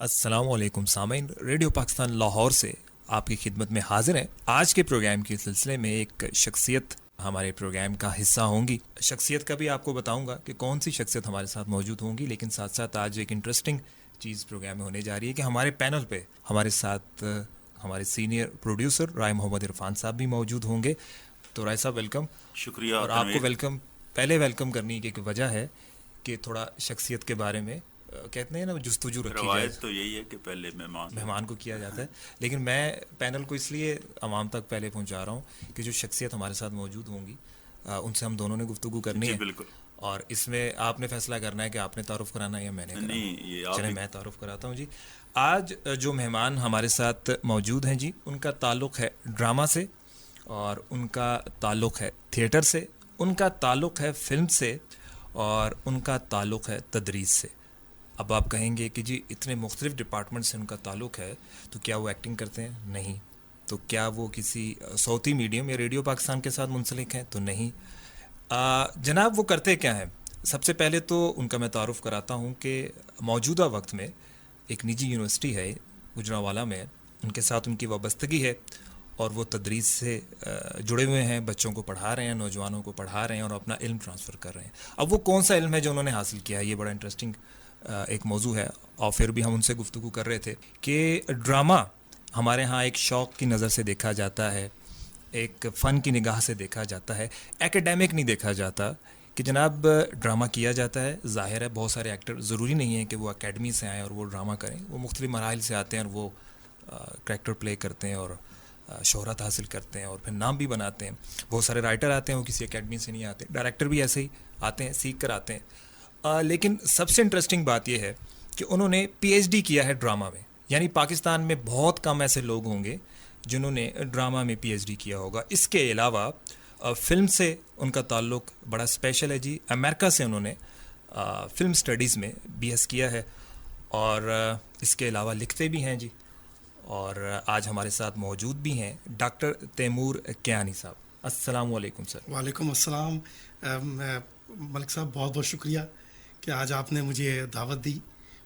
السلام علیکم سامعین، ریڈیو پاکستان لاہور سے آپ کی خدمت میں حاضر ہیں۔ آج کے پروگرام کے سلسلے میں ایک شخصیت ہمارے پروگرام کا حصہ ہوں گی۔ شخصیت کا بھی آپ کو بتاؤں گا کہ کون سی شخصیت ہمارے ساتھ موجود ہوں گی، لیکن ساتھ ساتھ آج ایک انٹرسٹنگ چیز پروگرام میں ہونے جا رہی ہے کہ ہمارے پینل پہ ہمارے ساتھ ہمارے سینئر پروڈیوسر رائے محمد عرفان صاحب بھی موجود ہوں گے۔ تو رائے صاحب ویلکم۔ شکریہ۔ اور آپ کو ویلکم کرنے کی ایک وجہ ہے کہ تھوڑا شخصیت کے بارے میں کہتے ہیں نا جستجو رکھی جائے۔ روایت تو یہی ہے کہ پہلے مہمان کو کیا جاتا ہے، لیکن میں پینل کو اس لیے عوام تک پہلے پہنچا رہا ہوں کہ جو شخصیت ہمارے ساتھ موجود ہوں گی ان سے ہم دونوں نے گفتگو کرنی ہے۔ بالکل۔ اور اس میں آپ نے فیصلہ کرنا ہے کہ آپ نے تعارف کرانا ہے یا میں نے کرانا۔ چلیں میں تعارف کراتا ہوں جی۔ آج جو مہمان ہمارے ساتھ موجود ہیں جی، ان کا تعلق ہے ڈرامہ سے، اور ان کا تعلق ہے تھیٹر سے، ان کا تعلق ہے فلم سے، اور ان کا تعلق ہے تدریس سے۔ اب آپ کہیں گے کہ جی اتنے مختلف ڈپارٹمنٹ سے ان کا تعلق ہے تو کیا وہ ایکٹنگ کرتے ہیں؟ نہیں۔ تو کیا وہ کسی صوتی میڈیم یا ریڈیو پاکستان کے ساتھ منسلک ہیں؟ تو نہیں۔ جناب وہ کرتے کیا ہیں؟ سب سے پہلے تو ان کا میں تعارف کراتا ہوں کہ موجودہ وقت میں ایک نجی یونیورسٹی ہے گجرانوالہ میں، ان کے ساتھ ان کی وابستگی ہے اور وہ تدریس سے جڑے ہوئے ہیں، بچوں کو پڑھا رہے ہیں، نوجوانوں کو پڑھا رہے ہیں اور اپنا علم ٹرانسفر کر رہے ہیں۔ اب وہ کون سا علم ہے جو انہوں نے حاصل کیا ہے، یہ بڑا انٹرسٹنگ ایک موضوع ہے۔ اور پھر بھی ہم ان سے گفتگو کر رہے تھے کہ ڈرامہ ہمارے ہاں ایک شوق کی نظر سے دیکھا جاتا ہے، ایک فن کی نگاہ سے دیکھا جاتا ہے، ایکیڈیمک نہیں دیکھا جاتا کہ جناب ڈرامہ کیا جاتا ہے۔ ظاہر ہے بہت سارے ایکٹر ضروری نہیں ہیں کہ وہ اکیڈمی سے آئیں اور وہ ڈرامہ کریں، وہ مختلف مراحل سے آتے ہیں اور وہ کریکٹر پلے کرتے ہیں اور شہرت حاصل کرتے ہیں اور پھر نام بھی بناتے ہیں۔ بہت سارے رائٹر آتے ہیں وہ کسی اکیڈمی سے نہیں آتے، ڈائریکٹر بھی ایسے ہی آتے ہیں، سیکھ کر آتے ہیں۔ لیکن سب سے انٹرسٹنگ بات یہ ہے کہ انہوں نے پی ایچ ڈی کیا ہے ڈرامہ میں، یعنی پاکستان میں بہت کم ایسے لوگ ہوں گے جنہوں نے ڈرامہ میں پی ایچ ڈی کیا ہوگا۔ اس کے علاوہ فلم سے ان کا تعلق بڑا اسپیشل ہے جی۔ امریکہ سے انہوں نے فلم اسٹڈیز میں بی ایس کیا ہے اور اس کے علاوہ لکھتے بھی ہیں جی۔ اور آج ہمارے ساتھ موجود بھی ہیں ڈاکٹر تیمور کیانی صاحب۔ السلام علیکم سر۔ وعلیکم السلام ملک صاحب، بہت بہت شکریہ کہ آج آپ نے مجھے دعوت دی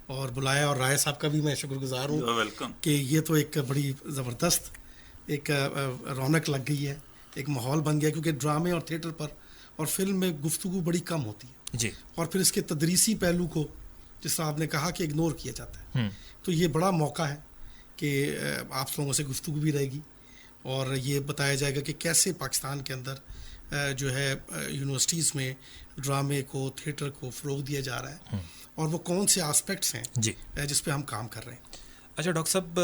اور بلایا، اور رائے صاحب کا بھی میں شکر گزار ہوں کہ یہ تو ایک بڑی زبردست ایک رونق لگ گئی ہے، ایک ماحول بن گیا، کیونکہ ڈرامے اور تھیٹر پر اور فلم میں گفتگو بڑی کم ہوتی ہے جی، اور پھر اس کے تدریسی پہلو کو جس طرح آپ نے کہا کہ اگنور کیا جاتا ہے، تو یہ بڑا موقع ہے کہ آپ لوگوں سے گفتگو بھی رہے گی اور یہ بتایا جائے گا کہ کیسے پاکستان کے اندر جو ہے یونیورسٹیز میں ڈرامے کو، تھیٹر کو فروغ دیا جا رہا ہے اور وہ کون سے آسپیکٹس ہیں جی جس پہ ہم کام کر رہے ہیں۔ اچھا ڈاکٹر صاحب،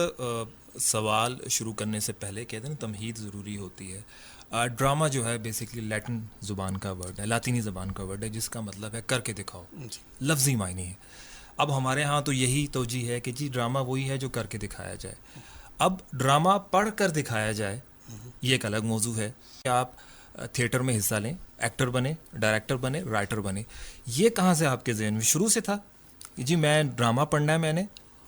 سوال شروع کرنے سے پہلے کہتے ہیں تمہید ضروری ہوتی ہے۔ ڈرامہ جو ہے بیسکلی لیٹن زبان کا ورڈ ہے، لاطینی زبان کا ورڈ ہے، جس کا مطلب ہے کر کے دکھاؤ، لفظی معنی ہے۔ اب ہمارے ہاں تو یہی توجیہ ہے کہ جی ڈرامہ وہی ہے جو کر کے دکھایا جائے۔ اب ڈرامہ پڑھ کر دکھایا جائے یہ ایک الگ موضوع ہے کہ آپ تھیٹر میں حصہ لیں، ایکٹر بنے، ڈائریکٹر بنے، رائٹر بنے۔ یہ کہاں سے آپ کے ذہن میں شروع سے تھا کہ جی میں ڈرامہ پڑھنا ہے میں نے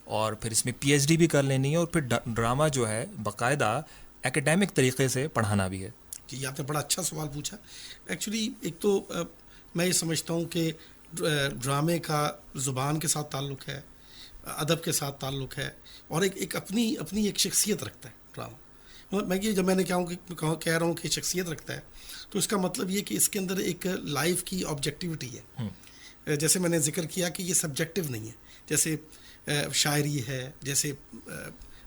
اور پھر اس میں پی ایچ ڈی بھی کر لینی ہے اور پھر ڈرامہ جو ہے باقاعدہ ایکیڈیمک طریقے سے پڑھانا بھی ہے؟ جی، آپ نے بڑا اچھا سوال پوچھا۔ ایکچولی ایک تو میں یہ سمجھتا ہوں کہ ڈرامے کا زبان کے ساتھ تعلق ہے، ادب کے ساتھ تعلق ہے اور ایک اپنی ایک شخصیت رکھتا ہے ڈرامہ۔ میں یہ جب میں نے کہہ رہا ہوں کہ شخصیت رکھتا ہے تو اس کا مطلب یہ کہ اس کے اندر ایک لائف کی آبجیکٹیوٹی ہے۔ جیسے میں نے ذکر کیا کہ یہ سبجیکٹیو نہیں ہے، جیسے شاعری ہے، جیسے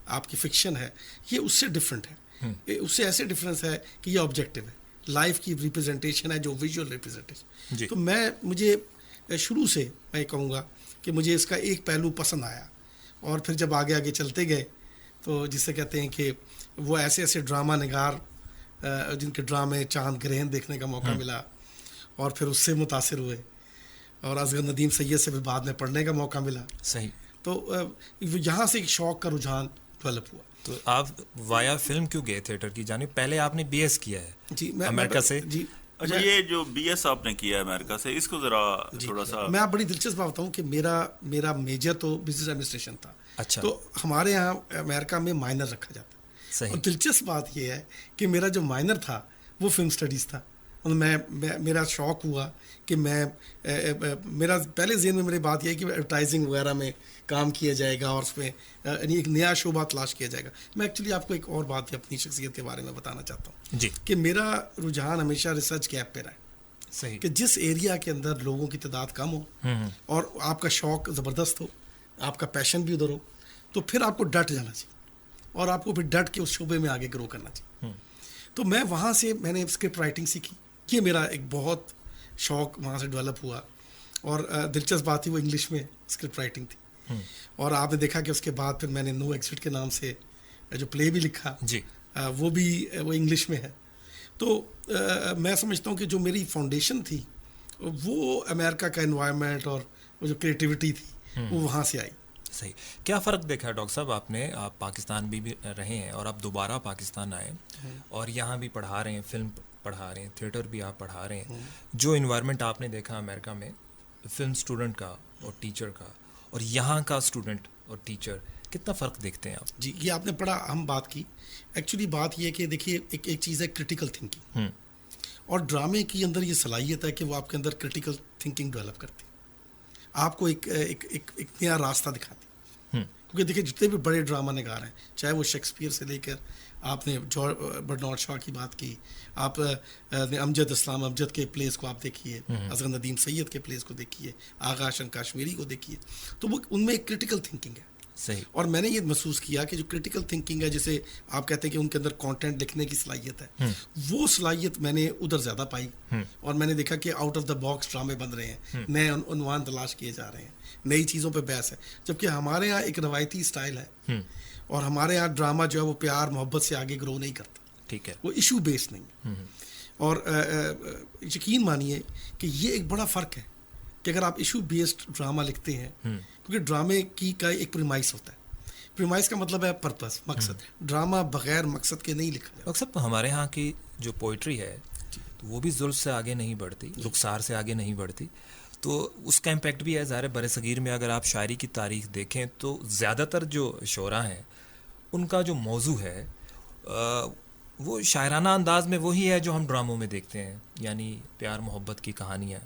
آپ کی فکشن ہے، یہ اس سے ڈفرینٹ ہے، اس سے ایسے ڈفرینس ہے کہ یہ آبجیکٹیو ہے، لائف کی ریپرزنٹیشن ہے جو ویژول ریپرزنٹیشن۔ تو مجھے شروع سے میں کہوں گا کہ مجھے اس کا ایک پہلو پسند آیا اور پھر جب آگے چلتے گئے تو جسے کہتے ہیں کہ وہ ایسے ڈرامہ نگار جن کے ڈرامے چاند گرہن دیکھنے کا موقع ملا اور پھر اس سے متاثر ہوئے اور اصغر ندیم سید سے بھی بعد میں پڑھنے کا موقع ملا۔ صحیح۔ تو یہاں سے ایک شوق کا رجحان ڈیولپ ہوا۔ تو آپ وایا فلم کیوں گئے تھیٹر کی جانب؟ پہلے آپ نے بی ایس کیا ہے جی امریکہ سے۔ جی اچھا، یہ جو بی ایس آپ نے کیا ہے امریکہ سے، اس کو ذرا تھوڑا سا میں آپ بڑی دلچسپ بات بتاؤں کہ میرا میجر تو بزنس ایڈمنسٹریشن تھا۔ اچھا۔ تو ہمارے یہاں امریکہ میں مائنر رکھا جاتا ہے۔ صحیح۔ اور دلچسپ بات یہ ہے کہ میرا جو مائنر تھا وہ فلم اسٹڈیز تھا میرا شوق ہوا کہ میرا پہلے ذہن میں میری بات یہ ہے کہ ایڈورٹائزنگ وغیرہ میں کام کیا جائے گا اور اس میں یعنی ایک نیا شعبہ تلاش کیا جائے گا. میں ایکچولی آپ کو ایک اور بات اپنی شخصیت کے بارے میں بتانا چاہتا ہوں جی کہ میرا رجحان ہمیشہ ریسرچ گیپ پہ رہا ہے. صحیح کہ جس ایریا کے اندر لوگوں کی تعداد کم ہو اور آپ کا شوق زبردست ہو, آپ کا پیشن بھی ادھر ہو, تو پھر آپ کو ڈٹ جانا چاہیے اور آپ کو پھر ڈٹ کے اس شعبے میں آگے گرو کرنا چاہیے. تو میں وہاں سے میں نے اسکرپٹ رائٹنگ سیکھی. یہ میرا ایک بہت شوق وہاں سے ڈیولپ ہوا اور دلچسپ بات تھی وہ انگلش میں اسکرپٹ رائٹنگ تھی. اور آپ نے دیکھا کہ اس کے بعد پھر میں نے نو ایکسٹ کے نام سے جو پلے بھی لکھا جی وہ انگلش میں ہے. تو میں سمجھتا ہوں کہ جو میری فاؤنڈیشن تھی وہ امریکہ کا انوائرمنٹ اور وہ جو کریٹیوٹی تھی وہ وہاں سے آئی. صحیح. کیا فرق دیکھا ڈاکٹر صاحب آپ پاکستان بھی رہے ہیں اور آپ دوبارہ پاکستان آئے اور یہاں بھی پڑھا رہے ہیں, فلم پڑھا رہے ہیں, تھیٹر بھی آپ پڑھا رہے ہیں. جو انوائرمنٹ آپ نے دیکھا امریکہ میں فلم اسٹوڈنٹ کا اور ٹیچر کا اور یہاں کا اسٹوڈنٹ اور ٹیچر, کتنا فرق دیکھتے ہیں آپ؟ جی یہ آپ نے بڑا اہم بات کی. ایکچولی بات یہ ہے کہ دیکھیے ایک چیز ہے کریٹیکل تھنکنگ, اور ڈرامے کی اندر یہ صلاحیت ہے کہ وہ آپ کے اندر کریٹیکل تھنکنگ ڈیولپ کرتی ہے, آپ کو ایک نیا راستہ دکھاتی. کیونکہ دیکھیے جتنے بھی بڑے ڈرامہ نگار ہیں, چاہے وہ شیکسپیئر سے لے کر آپ نے برنارڈ شاہ کی بات کی, آپ نے امجد کے پلیز کو آپ دیکھیے, اصغر ندیم سید کے پلیز کو دیکھیے, آغا حسن کاشمیری کو دیکھیے, تو وہ ان میں ایک کریٹیکل تھنکنگ ہے. صحیح. اور میں نے یہ محسوس کیا کہ جو کریٹیکل تھنکنگ ہے, جیسے آپ کہتے ہیں کہ ان کے اندر کانٹینٹ لکھنے کی صلاحیت ہے, وہ صلاحیت میں نے ادھر زیادہ پائی. اور میں نے دیکھا کہ آؤٹ آف دا باکس ڈرامے بن رہے ہیں, نئے عنوان تلاش کیے جا رہے ہیں, نئی چیزوں پہ بحث ہے. جبکہ ہمارے یہاں ایک روایتی اسٹائل ہے اور ہمارے یہاں ڈرامہ جو ہے وہ پیار محبت سے آگے گرو نہیں کرتا. ٹھیک ہے. وہ ایشو بیس نہیں ہے. اور یقین مانیے کہ یہ ایک بڑا فرق ہے کہ اگر آپ ایشو بیسڈ ڈرامہ لکھتے ہیں, کیونکہ ڈرامے کا ایک پریمائس ہوتا ہے. پریمائس کا مطلب ہے پرپس, مقصد. ڈرامہ بغیر مقصد کے نہیں لکھا جاتا. ڈاکٹر صاحب ہمارے ہاں کی جو پوئٹری ہے وہ بھی زلف سے آگے نہیں بڑھتی, رخسار سے آگے نہیں بڑھتی, تو اس کا امپیکٹ بھی ہے ظاہر. بر صغیر میں اگر آپ شاعری کی تاریخ دیکھیں تو زیادہ تر جو شعراء ہیں ان کا جو موضوع ہے وہ شاعرانہ انداز میں وہی ہے جو ہم ڈراموں میں دیکھتے ہیں, یعنی پیار محبت کی کہانیاں.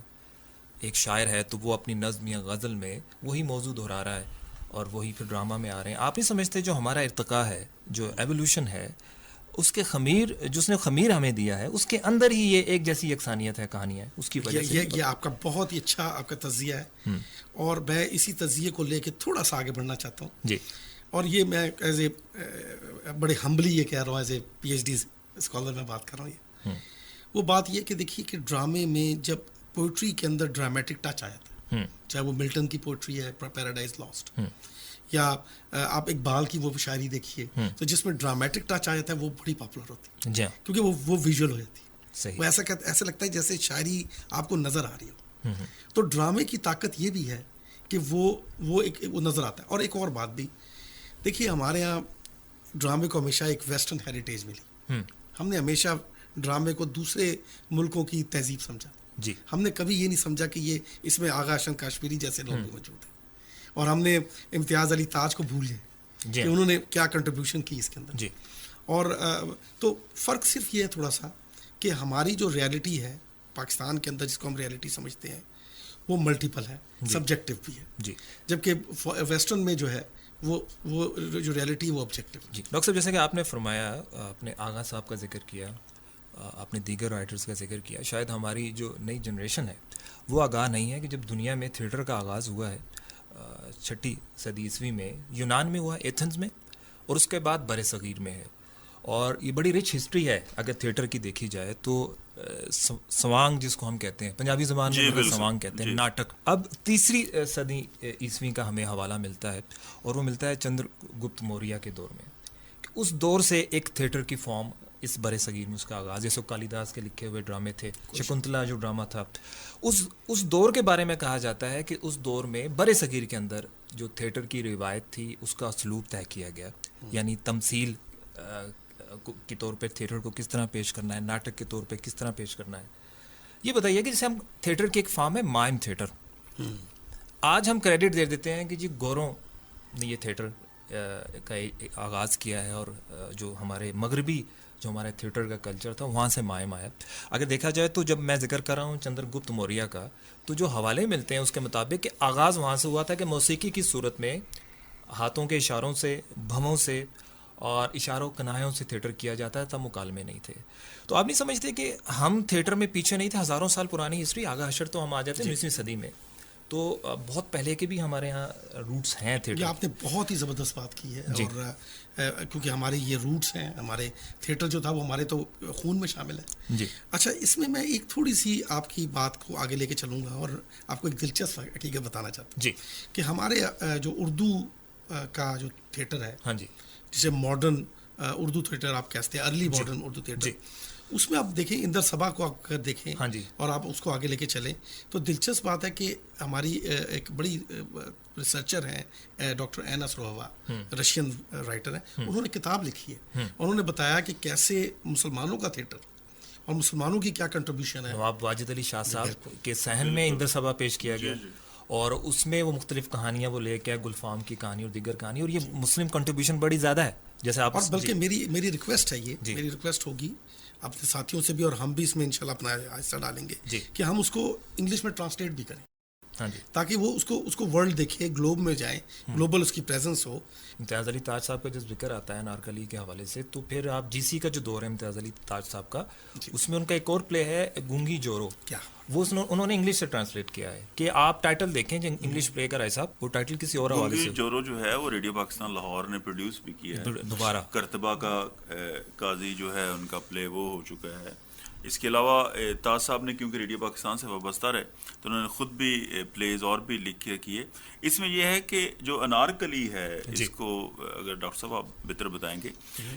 ایک شاعر ہے تو وہ اپنی نظم یا غزل میں وہی موضوع دہرا رہا ہے اور وہی پھر ڈرامہ میں آ رہے ہیں. آپ نہیں سمجھتے جو ہمارا ارتقاء ہے, جو ایولیوشن ہے, اس کے خمیر, جس نے خمیر ہمیں دیا ہے, اس کے اندر ہی یہ ایک جیسی یکسانیت ہے کہانیاں, اس کی وجہ سے یہ آپ کا بہت ہی اچھا آپ کا تجزیہ ہے. اور میں اسی تجزیے کو لے کے تھوڑا سا آگے بڑھنا چاہتا ہوں. جی. اور یہ میں ایز اے بڑے ہمبلی یہ کہہ رہا ہوں, as a P H D scholar میں بات کر رہا ہوں. یہ وہ بات یہ کہ دیکھیے کہ ڈرامے میں جب پوئٹری کے اندر ڈرامیٹک ٹچ آیا تھا, چاہے وہ ملٹن کی پوئٹری ہے پیراڈائز لاسٹ, یا آپ اقبال کی وہ شاعری دیکھیے, تو جس میں ڈرامیٹک ٹچ آ جاتا ہے وہ بڑی پاپولر ہوتی ہے, کیونکہ وہ ویژول ہو جاتی ہے. وہ ایسا لگتا ہے جیسے شاعری آپ کو نظر آ رہی ہو. تو ڈرامے کی طاقت یہ بھی ہے کہ وہ نظر آتا ہے. اور ایک اور بات بھی دیکھیے, ہمارے یہاں ڈرامے کو ہمیشہ ایک ویسٹرن ہیریٹیج ملی. ہم نے ہمیشہ ڈرامے کو دوسرے ملکوں کی تہذیب سمجھا. جی. ہم نے کبھی یہ نہیں سمجھا کہ یہ اس میں آغا حسن کاشمیری جیسے لوگ بھی موجود ہیں, اور ہم نے امتیاز علی تاج کو بھول جائے کہ انہوں نے کیا کنٹریبیوشن کی اس کے اندر. جی. اور تو فرق صرف یہ ہے تھوڑا سا کہ ہماری جو ریالٹی ہے پاکستان کے اندر, جس کو ہم ریالٹی سمجھتے ہیں, وہ ملٹیپل ہے, سبجیکٹو بھی ہے. جی. جبکہ ویسٹرن میں جو ہے وہ جو ریالٹی ہے وہ آبجیکٹو. جی. ڈاکٹر صاحب جیسے کہ آپ نے فرمایا, آپ نے آغا صاحب کا ذکر کیا, آپ نے دیگر رائٹرز کا ذکر کیا, شاید ہماری جو نئی جنریشن ہے وہ آگاہ نہیں ہے کہ جب دنیا میں تھیٹر کا آغاز ہوا ہے 6 صدی عیسوی میں, یونان میں ہوا, ایتھنز میں, اور اس کے بعد بر صغیر میں ہے. اور یہ بڑی رچ ہسٹری ہے اگر تھیٹر کی دیکھی جائے تو. سوانگ جس کو ہم کہتے ہیں پنجابی زبان میں سوانگ کہتے ہیں, ناٹک. اب 3 صدی عیسوی کا ہمیں حوالہ ملتا ہے اور وہ ملتا ہے چندر گپت موریہ کے دور میں. اس دور سے ایک تھیٹر کی فارم اس بر صغیر میں اس کا آغاز, جیسے کالی داس کے لکھے ہوئے ڈرامے تھے, شکنتلا جو ڈرامہ تھا, اس دور کے بارے میں کہا جاتا ہے کہ اس دور میں بر صغیر کے اندر جو تھیٹر کی روایت تھی اس کا اسلوب طے کیا گیا, یعنی تمثیل کے طور پہ تھیٹر کو کس طرح پیش کرنا ہے, ناٹک کے طور پہ کس طرح پیش کرنا ہے. یہ بتائیے کہ جیسے ہم تھیٹر کی ایک فارم ہے مائم تھیٹر, آج ہم کریڈٹ دے دیتے ہیں کہ جی گوروں نے یہ تھیٹر کا آغاز کیا ہے اور جو ہمارے مغربی جو ہمارے تھیٹر کا کلچر تھا وہاں سے مائم آیا. اگر دیکھا جائے تو جب میں ذکر کر رہا ہوں چندر گپت موریہ کا تو جو حوالے ملتے ہیں اس کے مطابق کہ آغاز وہاں سے ہوا تھا کہ موسیقی کی صورت میں ہاتھوں کے اشاروں سے بھووں سے اور اشاروں کنایوں سے تھیٹر کیا جاتا تھا, مکالمے نہیں تھے. تو آپ نہیں سمجھتے کہ ہم تھیٹر میں پیچھے نہیں تھے, ہزاروں سال پرانی ہسٹری. آغا حشر تو ہم آ جاتے ہیں 19ویں صدی میں, تو بہت پہلے کے بھی ہمارے یہاں روٹس ہیں تھیٹر. یہ آپ نے بہت ہی زبردست بات کی ہے, اور کیونکہ ہمارے یہ روٹس ہیں, ہمارے تھیٹر جو تھا وہ ہمارے تو خون میں شامل ہے. جی اچھا, اس میں میں ایک تھوڑی سی آپ کی بات کو آگے لے کے چلوں گا اور آپ کو ایک دلچسپ حقیقت بتانا چاہتا ہوں جی کہ ہمارے جو اردو کا جو تھیٹر ہے, ہاں جی, جسے ماڈرن اردو تھیٹر آپ کہتے ہیں, ارلی ماڈرن اردو تھیٹر, اس میں آپ دیکھیں اندر صبا کو آپ اگر دیکھیں ہاں جی, اور آپ اس کو آگے لے کے چلیں تو دلچسپ بات ہے کہ ہماری ایک بڑی ریسرچر ہیں ڈاکٹر اینا سرووا, رشین رائٹر ہیں, انہوں نے کتاب لکھی ہے. انہوں نے بتایا کہ کیسے مسلمانوں کا تھیٹر اور مسلمانوں کی کیا کنٹریبیوشن ہے. نواب واجد علی شاہ صاحب کے صحن میں اندر صبا پیش کیا گیا, اور اس میں وہ مختلف کہانیاں وہ لے کے گلفام کی کہانی اور دیگر کہانی, اور یہ مسلم کنٹریبیوشن بڑی زیادہ ہے جیسے آپ. اور بلکہ میری ریکویسٹ ہے, یہ میری ریکویسٹ ہوگی اپنے ساتھیوں سے بھی, اور ہم بھی اس میں انشاءاللہ اپنا حصہ ڈالیں گے کہ ہم اس کو انگلش میں ٹرانسلیٹ بھی کریں, تاکہ وہ اس کو ورلڈ دیکھے, گلوب میں جائیں, گلوبل اس کی پریزنس ہو. امتیاز علی تاج صاحب کا جب ذکر آتا ہے انارکلی کے حوالے سے, تو پھر آپ جی سی کا جو دور ہے امتیاز علی تاج صاحب کا, اس میں ان کا ایک اور پلے ہے گونگی جورو, کیا وہ انہوں نے انگلش سے ٹرانسلیٹ کیا ہے. کہ آپ ٹائٹل دیکھیں جو انگلش پلے کا رائے صاحب, وہ ٹائٹل کسی اور حوالے سے. جورو جو ہے وہ ریڈیو پاکستان لاہور نے پروڈیوس بھی کیا ہے دوبارہ. کرتبہ کا قاضی جو ہے ان کا پلے وہ ہو چکا ہے. اس کے علاوہ تاج صاحب نے کیونکہ ریڈیو پاکستان سے وابستہ رہے تو انہوں نے خود بھی پلیز اور بھی لکھ کے کیے. اس میں یہ ہے کہ جو انارکلی ہے, اس کو اگر ڈاکٹر صاحب آپ بہتر بتائیں گے,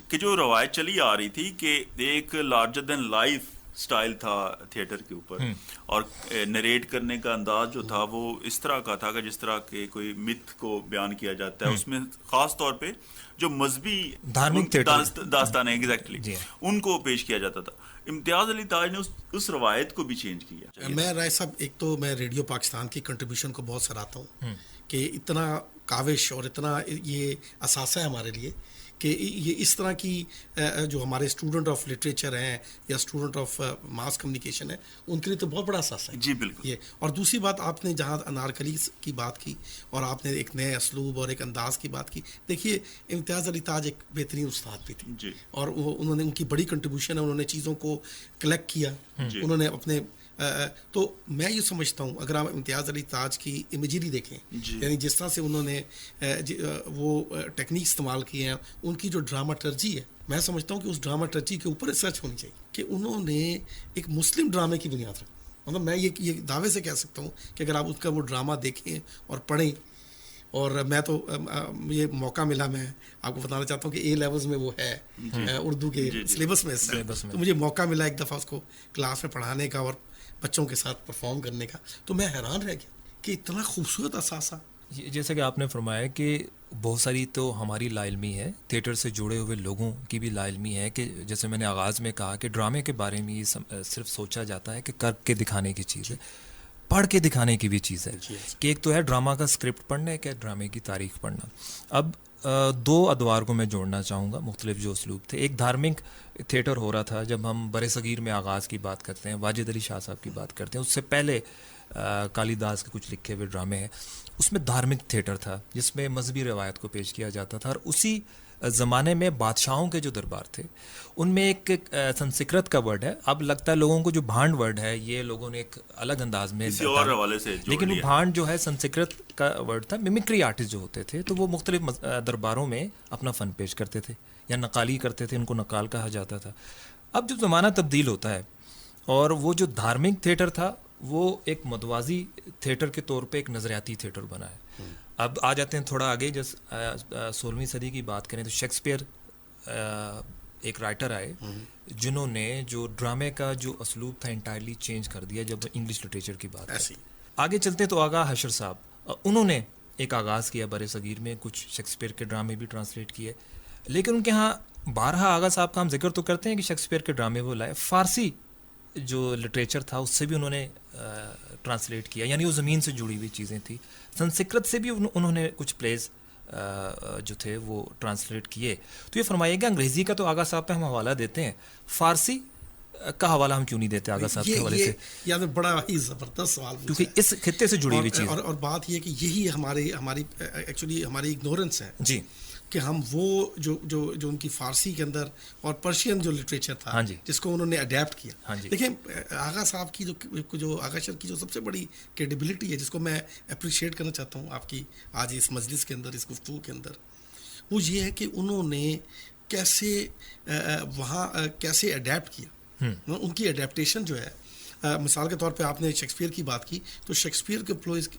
کہ جو روایت چلی آ رہی تھی کہ ایک لارجر دین لائف سٹائل تھا تھیٹر کے اوپر, اور نریٹ کرنے کا انداز جو تھا وہ اس طرح کا تھا کہ جس طرح کہ کوئی متھ کو بیان کیا جاتا ہے. اس میں خاص طور پہ جو مذہبی داستان ایگزیکٹلی ان کو پیش کیا جاتا تھا. امتیاز علی تاج نے اس روایت کو بھی چینج کیا. میں رائے صاحب, ایک تو میں ریڈیو پاکستان کی کنٹریبیوشن کو بہت سراہتا ہوں کہ اتنا کاوش اور اتنا یہ اثاثہ ہے ہمارے لیے کہ یہ اس طرح کی جو ہمارے اسٹوڈنٹ آف لٹریچر ہیں یا اسٹوڈنٹ آف ماس کمیونیکیشن ہے, ان کے لیے تو بہت بڑا اثاثہ ہے. جی بالکل. یہ اور دوسری بات, آپ نے جہاں انارکلی کی بات کی اور آپ نے ایک نئے اسلوب اور ایک انداز کی بات کی, دیکھیے امتیاز علی تاج ایک بہترین استاد بھی تھے جی, اور انہوں نے, ان کی بڑی کنٹریبیوشن ہے, انہوں نے چیزوں کو کلیکٹ کیا, انہوں نے اپنے تو میں یہ سمجھتا ہوں اگر آپ امتیاز علی تاج کی امیجری دیکھیں, یعنی جس طرح سے انہوں نے وہ ٹیکنیک استعمال کیے ہیں, ان کی جو ڈراماٹرجی ہے, میں سمجھتا ہوں کہ اس ڈراماٹرجی کے اوپر ریسرچ ہونی چاہیے کہ انہوں نے ایک مسلم ڈرامے کی بنیاد رکھی. مطلب میں یہ دعوے سے کہہ سکتا ہوں کہ اگر آپ اس کا وہ ڈرامہ دیکھیں اور پڑھیں, اور میں تو یہ موقع ملا, میں آپ کو بتانا چاہتا ہوں کہ اے لیولز میں وہ ہے اردو کے سلیبس میں, تو مجھے موقع ملا ایک دفعہ اس کو کلاس میں پڑھانے کا اور بچوں کے ساتھ پرفارم کرنے کا, تو میں حیران رہ گیا کہ اتنا خوبصورت اثاثہ. جیسا کہ آپ نے فرمایا کہ بہت ساری تو ہماری لا علمی ہے, تھیٹر سے جڑے ہوئے لوگوں کی بھی لا علمی ہے, کہ جیسے میں نے آغاز میں کہا کہ ڈرامے کے بارے میں یہ صرف سوچا جاتا ہے کہ کر کے دکھانے کی چیز ہے, پڑھ کے دکھانے کی بھی چیز ہے. کہ ایک تو ہے ڈرامہ کا اسکرپٹ پڑھنا, ایک ہے ڈرامے کی تاریخ پڑھنا. اب دو ادوار کو میں جوڑنا چاہوں گا, مختلف جو اسلوب تھے. ایک دھارمک تھیٹر ہو رہا تھا جب ہم بر صغیر میں آغاز کی بات کرتے ہیں, واجد علی شاہ صاحب کی بات کرتے ہیں, اس سے پہلے کالی داس کے کچھ لکھے ہوئے ڈرامے ہیں, اس میں دھارمک تھیٹر تھا جس میں مذہبی روایت کو پیش کیا جاتا تھا. اور اسی زمانے میں بادشاہوں کے جو دربار تھے ان میں ایک سنسکرت کا ورڈ ہے, اب لگتا ہے لوگوں کو جو بھانڈ ورڈ ہے یہ لوگوں نے ایک الگ انداز میں, لیکن وہ بھانڈ جو ہے سنسکرت کا ورڈ تھا. میمکری آرٹسٹ جو ہوتے تھے تو وہ مختلف درباروں میں اپنا فن پیش کرتے تھے یا نقالی کرتے تھے, ان کو نقال کہا جاتا تھا. اب جب زمانہ تبدیل ہوتا ہے اور وہ جو دھارمک تھیٹر تھا وہ ایک متوازی تھیٹر کے طور پہ ایک نظریاتی تھیٹر بنا ہے. اب آ جاتے ہیں تھوڑا آگے, جس 16ویں صدی کی بات کریں تو شیکسپیئر ایک رائٹر آئے جنہوں نے جو ڈرامے کا جو اسلوب تھا انٹائرلی چینج کر دیا جب انگلش لٹریچر کی بات ہے. آگے چلتے ہیں تو آغا حشر صاحب, انہوں نے ایک آغاز کیا بر صغیر میں, کچھ شیکسپیئر کے ڈرامے بھی ٹرانسلیٹ کیے, لیکن ان کے ہاں بارہا آغا صاحب کا ہم ذکر تو کرتے ہیں کہ شیکسپیئر کے ڈرامے وہ لائے, فارسی جو لٹریچر تھا اس سے بھی انہوں نے ٹرانسلیٹ کیا, یعنی وہ زمین سے جڑی ہوئی چیزیں تھیں. سنسکرت سے بھی انہوں نے کچھ پلیز جو تھے وہ ٹرانسلیٹ کیے. تو یہ فرمائیے گا انگریزی کا تو آغا صاحب پہ ہم حوالہ دیتے ہیں, فارسی کا حوالہ ہم کیوں نہیں دیتے آغا صاحب کے حوالے سے؟ یہ بڑا ہی زبردست سوال پوچھا کیونکہ اس خطے سے جڑی ہوئی چیز اور بات یہ کہ یہی ہماری ایکچولی ہماری اگنورنس ہے جی کہ ہم وہ جو ان کی فارسی کے اندر اور پرشین جو لٹریچر تھا ہاں جی جس کو انہوں نے اڈیپٹ کیا. ہاں جی دیکھیں آغا صاحب کی جو آغا شر کی جو سب سے بڑی کریڈیبلٹی ہے جس کو میں اپریشیٹ کرنا چاہتا ہوں آپ کی آج اس مجلس کے اندر, اس گفتگو کے اندر, وہ یہ ہے کہ انہوں نے کیسے وہاں کیسے اڈیپٹ کیا. ان کی اڈیپٹیشن جو ہے, مثال کے طور پہ آپ نے شیکسپیئر کی بات کی تو شیکسپیئر کے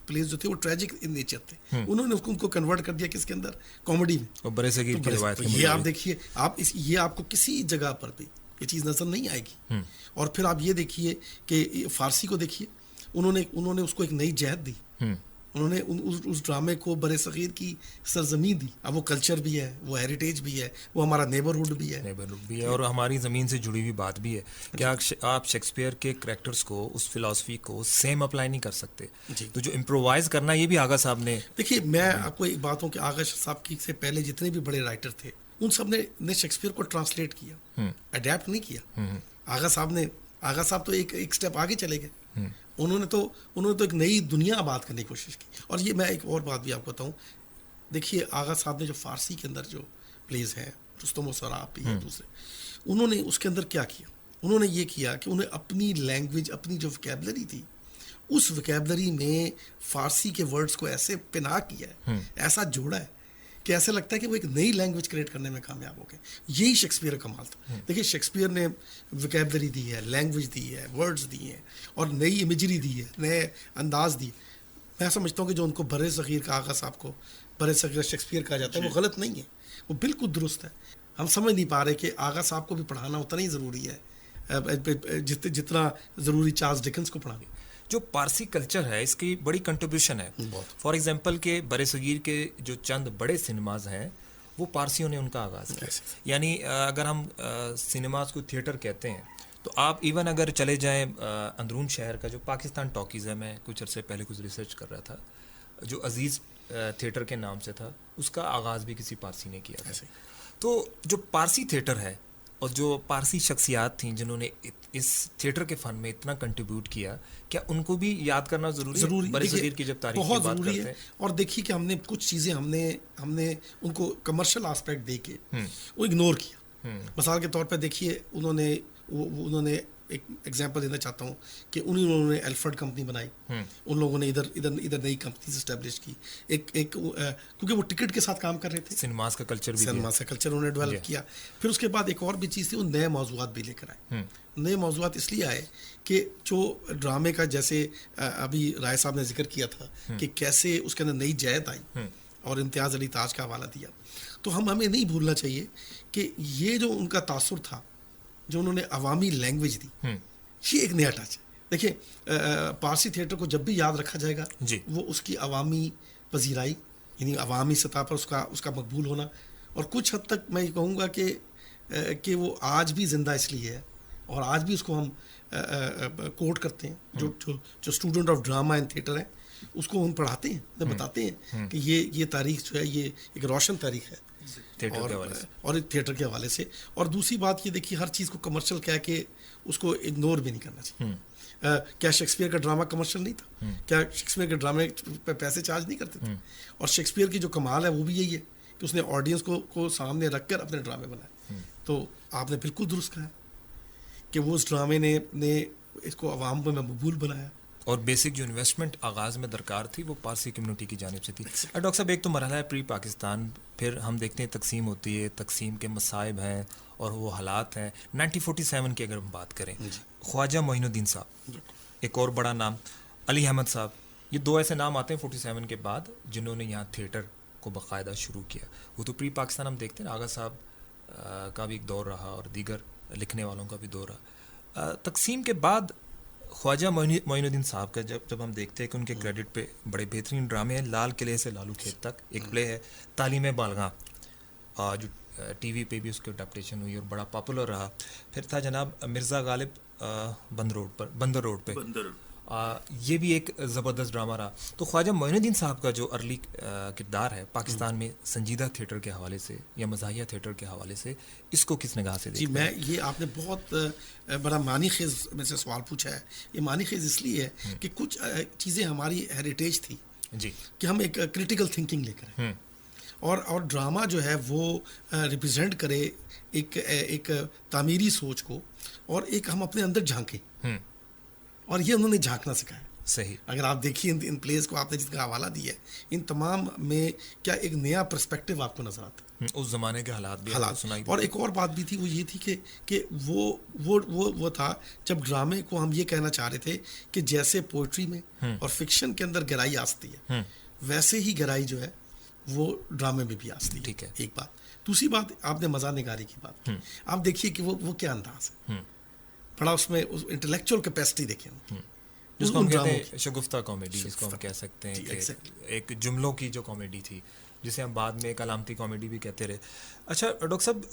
پلیز جو تھے وہ ٹریجک ان نیچر تھے. انہوں نے ان کو کنورٹ کر دیا کس کے اندر, کامیڈی میں. اور برے صغیر کی روایت یہ آپ دیکھیے, یہ آپ کو کسی جگہ پر بھی یہ چیز نظر نہیں آئے گی. اور پھر آپ یہ دیکھیے کہ فارسی کو دیکھیے, انہوں نے اس کو ایک نئی جہت دی. انہوں نے اس ڈرامے کو برے صغیر کی سرزمین دی. اب وہ کلچر بھی ہے, وہ ہیریٹیج بھی ہے, وہ ہمارا نیبرہڈ بھی ہے اور ہماری زمین سے جڑی ہوئی بات بھی ہے. کیا آپ شیکسپیئر کے کریکٹرز کو, اس فلاسفی کو سیم اپلائی نہیں کر سکتے؟ تو جو امپرووائز کرنا یہ بھی آغا صاحب نے. دیکھیے میں آپ کو ایک بات ہوں کہ آغا صاحب کی سے پہلے جتنے بھی بڑے رائٹر تھے ان سب نے شیکسپیئر کو ٹرانسلیٹ کیا, اڈیپٹ نہیں کیا. آغا صاحب تو ایک اسٹیپ آگے چلے گئے. انہوں نے تو ایک نئی دنیا آباد کرنے کی کوشش کی. اور یہ میں ایک اور بات بھی آپ کو بتاؤں, دیکھیے آغا صاحب نے جو فارسی کے اندر جو پلیز ہیں, رستم و سراب بھی ہے دوسرے, انہوں نے اس کے اندر کیا کیا, انہوں نے یہ کیا کہ انہیں اپنی لینگویج, اپنی جو وکیبلری تھی, اس وکیبلری میں فارسی کے ورڈز کو ایسے پنہا کیا ہے, ایسا جوڑا ہے کہ ایسے لگتا ہے کہ وہ ایک نئی لینگویج کریٹ کرنے میں کامیاب ہو گئے. یہی شیکسپیئر کا کمال تھا. دیکھیے شیکسپیئر نے وکیبلری دی ہے, لینگویج دی ہے, ورڈز دی ہیں, اور نئی امیجری دی ہے, نئے انداز دی. میں سمجھتا ہوں کہ جو ان کو برے صغیر کا, آغا صاحب کو برے صغیر شیکسپیئر کہا جاتا ہے, وہ غلط نہیں ہے, وہ بالکل درست ہے. ہم سمجھ نہیں پا رہے کہ آغا صاحب کو بھی پڑھانا اتنا ہی ضروری ہے جتنا ضروری چارلز ڈکنس کو پڑھانا. جو پارسی کلچر ہے اس کی بڑی کنٹریبیوشن ہے. فار ایگزامپل کہ برے صغیر کے جو چند بڑے سنیماز ہیں وہ پارسیوں نے ان کا آغاز کیا. یعنی اگر ہم سنیماز کو تھیٹر کہتے ہیں تو آپ ایون اگر چلے جائیں اندرون شہر کا جو پاکستان ٹاکیز ہے, میں کچھ عرصے پہلے کچھ ریسرچ کر رہا تھا, جو عزیز تھیٹر کے نام سے تھا, اس کا آغاز بھی کسی پارسی نے کیا تھا. تو جو پارسی تھیٹر ہے اور جو پارسی شخصیات تھیں جنہوں نے اس تھیٹر کے فن میں اتنا کنٹریبیوٹ کیا, کیا ان کو بھی یاد کرنا ضروری ہے برے صغیر کی جب تاریخ کی بات کرتے ہیں؟ اور دیکھیے کہ ہم نے کچھ چیزیں ہم نے ان کو کمرشل آسپیکٹ دے کے وہ اگنور کیا. مثال کے طور پہ دیکھیے انہوں نے ایک ایگزامپل دینا چاہتا ہوں کہ انہوں نے الفرڈ کمپنی بنائی, ان لوگوں نے ادھر نئی کمپنیز اسٹیبلش کی, ایک کیونکہ وہ ٹکٹ کے ساتھ کام کر رہے تھے, سنیماز کا کلچر انہوں نے ڈیولپ کیا. پھر اس کے بعد ایک اور بھی چیز تھی, وہ نئے موضوعات بھی لے کر آئے. نئے موضوعات اس لیے آئے کہ جو ڈرامے کا, جیسے ابھی رائے صاحب نے ذکر کیا تھا کہ کیسے اس کے اندر نئی جہت آئی اور امتیاز علی تاج کا حوالہ دیا, تو ہمیں نہیں بھولنا چاہیے کہ یہ جو ان کا تاثر تھا, جو انہوں نے عوامی لینگویج دی, یہ ایک نیا ٹچ ہے. دیکھیے پارسی تھیٹر کو جب بھی یاد رکھا جائے گا وہ اس کی عوامی پذیرائی, یعنی عوامی سطح پر اس کا مقبول ہونا, اور کچھ حد تک میں یہ کہوں گا کہ وہ آج بھی زندہ اس لیے ہے, اور آج بھی اس کو ہم کوٹ کرتے ہیں. جو student of drama and theatre ہیں اس کو ہم پڑھاتے ہیں, بتاتے ہیں کہ یہ تاریخ جو ہے یہ ایک روشن تاریخ ہے اور تھیٹر کے حوالے سے. اور دوسری بات یہ دیکھیے, ہر چیز کو کمرشل کہہ کے اس کو اگنور بھی نہیں کرنا چاہیے. کیا شیکسپیئر کا ڈرامہ کمرشل نہیں تھا؟ کیا شیکسپیئر کے ڈرامے پہ پیسے چارج نہیں کرتے تھے؟ اور شیکسپیئر کی جو کمال ہے وہ بھی یہی ہے کہ اس نے آڈینس کو سامنے رکھ کر اپنے ڈرامے بنائے. تو آپ نے بالکل درست کہا کہ وہ اس ڈرامے نے اس کو عوام میں مقبول بنایا, اور بیسک جو انویسٹمنٹ آغاز میں درکار تھی وہ پارسی کمیونٹی کی جانب سے تھی. ڈاکٹر صاحب ایک تو مرحلہ ہے پری پاکستان, پھر ہم دیکھتے ہیں تقسیم ہوتی ہے, تقسیم کے مصائب ہیں اور وہ حالات ہیں. 1947 کی اگر ہم بات کریں, خواجہ معین الدین صاحب, ایک اور بڑا نام علی احمد صاحب, یہ دو ایسے نام آتے ہیں 47 کے بعد جنہوں نے یہاں تھیٹر کو باقاعدہ شروع کیا. وہ تو پری پاکستان ہم دیکھتے ہیں, آغا صاحب کا بھی ایک دور رہا اور دیگر لکھنے والوں کا بھی دور رہا. تقسیم کے بعد خواجہ معین الدین صاحب کا جب ہم دیکھتے ہیں کہ ان کے کریڈٹ پہ بڑے بہترین ڈرامے ہیں, لال قلعے سے لالو کھیت تک ایک پلے ہے, تعلیم بالغاں, جو ٹی وی پہ بھی اس کی اڈیپٹیشن ہوئی اور بڑا پاپولر رہا. پھر تھا جناب مرزا غالب بندر روڈ پہ, یہ بھی ایک زبردست ڈرامہ رہا. تو خواجہ معین الدین صاحب کا جو ارلی کردار ہے پاکستان میں سنجیدہ تھیٹر کے حوالے سے یا مزاحیہ تھیٹر کے حوالے سے, اس کو کس نگاہ سے جی دیکھتے ہیں؟ میں یہ آپ نے بہت بڑا معنی خیز میں سے سوال پوچھا ہے. یہ معنی خیز اس لیے ہے کہ کچھ چیزیں ہماری ہیریٹیج تھی جی کہ ہم ایک کریٹیکل تھنکنگ لے کر آئے, اور ڈرامہ جو ہے وہ ریپرزینٹ کرے ایک تعمیری سوچ کو, اور ایک ہم اپنے اندر جھانکیں, اور یہ انہوں نے جھانکنا سکھایا. صحیح. اگر آپ دیکھیے ان پلیز کو آپ نے جس کا حوالہ دیا ہے, ان تمام میں کیا ایک نیا پرسپیکٹو آپ کو نظر آتا ہے, اس زمانے کے حالات بھی سنائی. اور ایک اور بات بھی تھی, وہ یہ تھی کہ وہ تھا جب ڈرامے کو ہم یہ کہنا چاہ رہے تھے کہ جیسے پوئٹری میں اور فکشن کے اندر گہرائی آ سکتی ہے, ویسے ہی گہرائی جو ہے وہ ڈرامے میں بھی آ سکتی ہے. ٹھیک ہے. ایک بات. دوسری بات, آپ نے مزاح نگاری کی بات, آپ دیکھیے کہ وہ کیا انداز ہے, بڑا اس میں انٹلیکچوئل کیپیسٹی دیکھیں, جس کو ہم کہتے ہیں شگفتہ کامیڈی, جس کو ہم کہہ سکتے ہیں کہ ایک جملوں کی جو کامیڈی تھی, جسے ہم بعد میں ایک علامتی کامیڈی بھی کہتے رہے. اچھا ڈاکٹر صاحب,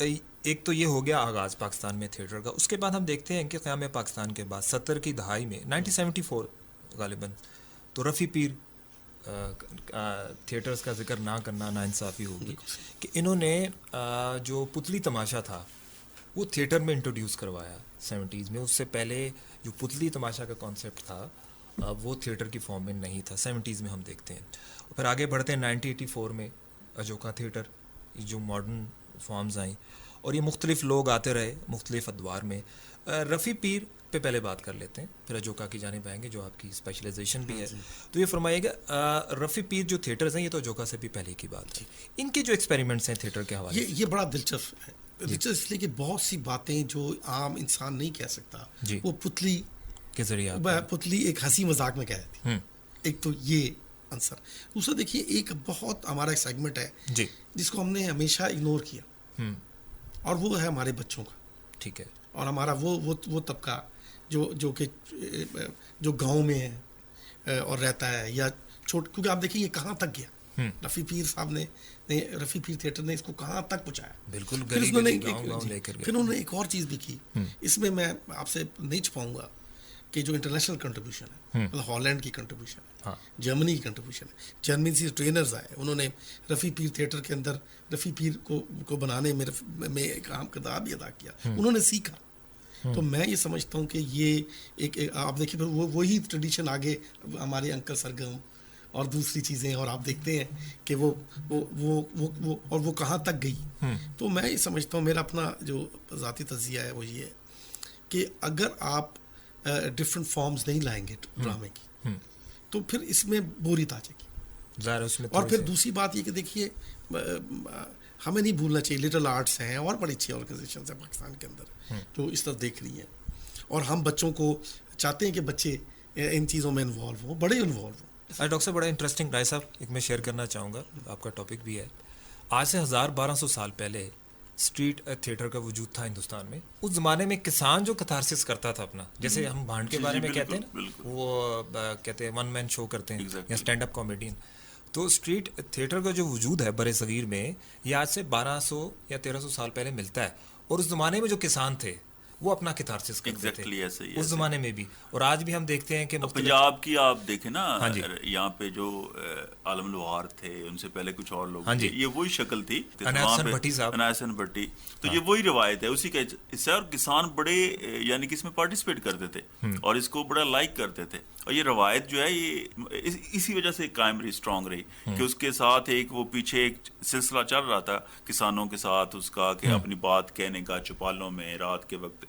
ایک تو یہ ہو گیا آغاز پاکستان میں تھیٹر کا. اس کے بعد ہم دیکھتے ہیں کہ قیام پاکستان کے بعد 70 کی دہائی میں 1974 غالباً, تو رفیع پیر تھیٹرز کا ذکر نہ کرنا ناانصافی ہوگی کہ انہوں نے جو پتلی تماشا تھا وہ تھیٹر میں انٹروڈیوس کروایا 70s میں. اس سے پہلے جو پتلی تماشا کا کانسیپٹ تھا وہ تھیٹر کی فارم میں نہیں تھا, 70s میں ہم دیکھتے ہیں. پھر آگے بڑھتے ہیں 1984 میں اجوکا تھیٹر, جو ماڈرن فارمز آئیں, اور یہ مختلف لوگ آتے رہے مختلف ادوار میں. رفیع پیر پہ پہلے بات کر لیتے ہیں, پھر اجوکا کی جانب آئیں گے جو آپ کی اسپیشلائزیشن بھی ہے. تو یہ فرمائیے گا رفیع پیر جو تھیٹرز ہیں, یہ تو اجوکا سے بھی پہلے کی بات ہے, ان کے جو ایکسپیریمنٹس ہیں تھیٹر کے حوالے سے, یہ بڑا دلچسپ ہے. دلچسپ اس لیے کہ بہت سی باتیں جو عام انسان نہیں کہہ سکتا وہ پتلی کے ذریعے, پتلی ایک ہنسی مذاق میں کہہ دیتی. ایک تو یہ آنسر. دوسرا دیکھیے, ایک بہت ہمارا ایک سیگمنٹ ہے جس کو ہم نے ہمیشہ اگنور کیا, اور وہ ہے ہمارے بچوں کا. ٹھیک ہے. اور ہمارا وہ طبقہ جو گاؤں میں ہے اور رہتا ہے, یا کیونکہ آپ دیکھیں یہ کہاں تک گیا. رفیع پیر صاحب نے, رفیع پیر تھیٹر نے اس کو کہاں تک پہنچایا. بالکل. پھر انہوں نے ایک اور چیز بھی کی, اس میں آپ سے نہیں چھپاؤں گا کہ جو انٹرنیشنل کنٹریبیوشن ہے, مطلب ہالینڈ کی کنٹریبیوشن ہے, جرمنی کی کنٹریبیوشن ہے. جرمنی سے ٹرینرز آئے, انہوں نے رفیع پیر تھیٹر کے اندر رفیع پیر کو بنانے میں ایک اہم کردار بھی ادا کیا. انہوں نے سیکھا. تو میں یہ سمجھتا ہوں کہ یہ ایک آپ دیکھیں پھر وہی ٹریڈیشن آگے ہمارے انکل سرگم اور دوسری چیزیں, اور آپ دیکھتے ہیں کہ وہ کہاں تک گئی. تو میں یہ سمجھتا ہوں, میرا اپنا جو ذاتی تجزیہ ہے وہ یہ ہے کہ اگر آپ ڈفرینٹ فارمز نہیں لائیں گے ڈرامے کی, تو پھر اس میں بوریت آ جائے گی. اور پھر دوسری بات یہ کہ دیکھیے, ہمیں نہیں بھولنا چاہیے لٹل آرٹس ہیں اور بڑی اچھی آرگنائزیشنز ہیں پاکستان کے اندر جو اس طرح دیکھ رہی ہیں, اور ہم بچوں کو چاہتے ہیں کہ بچے ان چیزوں میں انوالو ہوں, بڑے انوالو ہوں. ڈاکٹر صاحب بڑا انٹرسٹنگ رائے صاحب ایک میں شیئر کرنا چاہوں گا, آپ کا ٹاپک بھی ہے. آج سے 1200 سال پہلے اسٹریٹ تھیٹر کا وجود تھا ہندوستان میں. اس زمانے میں کسان جو کتھارسس کرتا تھا اپنا, جیسے ہم بھانڈ کے بارے میں کہتے ہیں نا, وہ کہتے ہیں ون مین شو کرتے ہیں یا اسٹینڈ اپ کامیڈین, تو اسٹریٹ تھیٹر کا جو وجود ہے برِ صغیر میں, یہ آج سے 1200 یا 1300 سال پہلے ملتا ہے. اور اس زمانے میں جو کسان تھے وہ اپنا کتھارسس کرتے تھے اس زمانے میں بھی, اور آج بھی ہم دیکھتے ہیں کہ پنجاب کی آپ دیکھیں نا, یہاں پہ جو عالم لوہار تھے, ان سے پہلے کچھ اور لوگ تھے, یہ وہی شکل تھی عنایت حسن بھٹی. تو یہ وہی روایت ہے اسی کا حصہ, اور کسان بڑے یعنی کہ اس میں پارٹیسپیٹ کرتے تھے اور اس کو بڑا لائک کرتے تھے. اور یہ روایت جو ہے یہ اسی وجہ سے قائم رہی, اسٹرانگ رہی, کہ اس کے ساتھ ایک وہ پیچھے ایک سلسلہ چل رہا تھا کسانوں کے ساتھ اس کا, کہ اپنی بات کہنے کا, چوپالوں میں رات کے وقت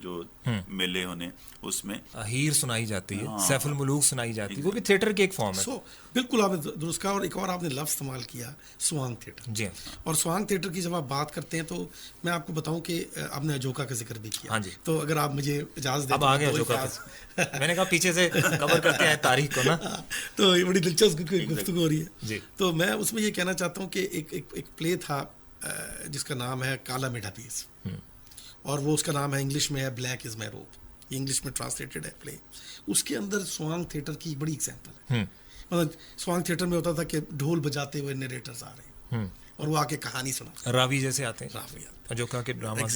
جو میلے ہونے, اس میں ہیر سنائی جاتی ہے, سیف الملوک سنائی جاتی ہے, وہ بھی تھیٹر کی ایک فارم ہے. بالکل آپ نے درست کہا. اور ایک اور آپ نے لفظ استعمال کیا, سوانگ تھیٹر. جی. اور سوانگ تھیٹر کی جب آپ بات کرتے ہیں تو میں آپ کو بتاؤں کہ آپ نے اجوکا کا ذکر بھی کیا, تو اگر آپ مجھے اجازت دیں, اب آگے اجوکا میں نے کہا پیچھے سے کور کرتے ہیں تاریخ کو نا, تو یہ بڑی دلچسپ گفتگو ہو رہی ہے. تو میں اس میں یہ کہنا چاہتا ہوں کہ ایک پلے تھا جس کا نام ہے کالا میٹھا پیس, اور وہ اس کا نام ہے انگلش میں ہے بلیک از مائی روب, یہ انگلش میں ٹرانسلیٹڈ ہے پلے. اس کے اندر سوانگ تھیٹر کی ایک بڑی ایگزامپل ہے. مطلب سوانگ تھیٹر میں ہوتا تھا کہ ڈھول بجاتے ہوئے نیریٹرز آ رہے ہیں اور وہ آ کے کہانی سنا, راوی جیسے آتے ہیں اجوکا کے ڈرامہ.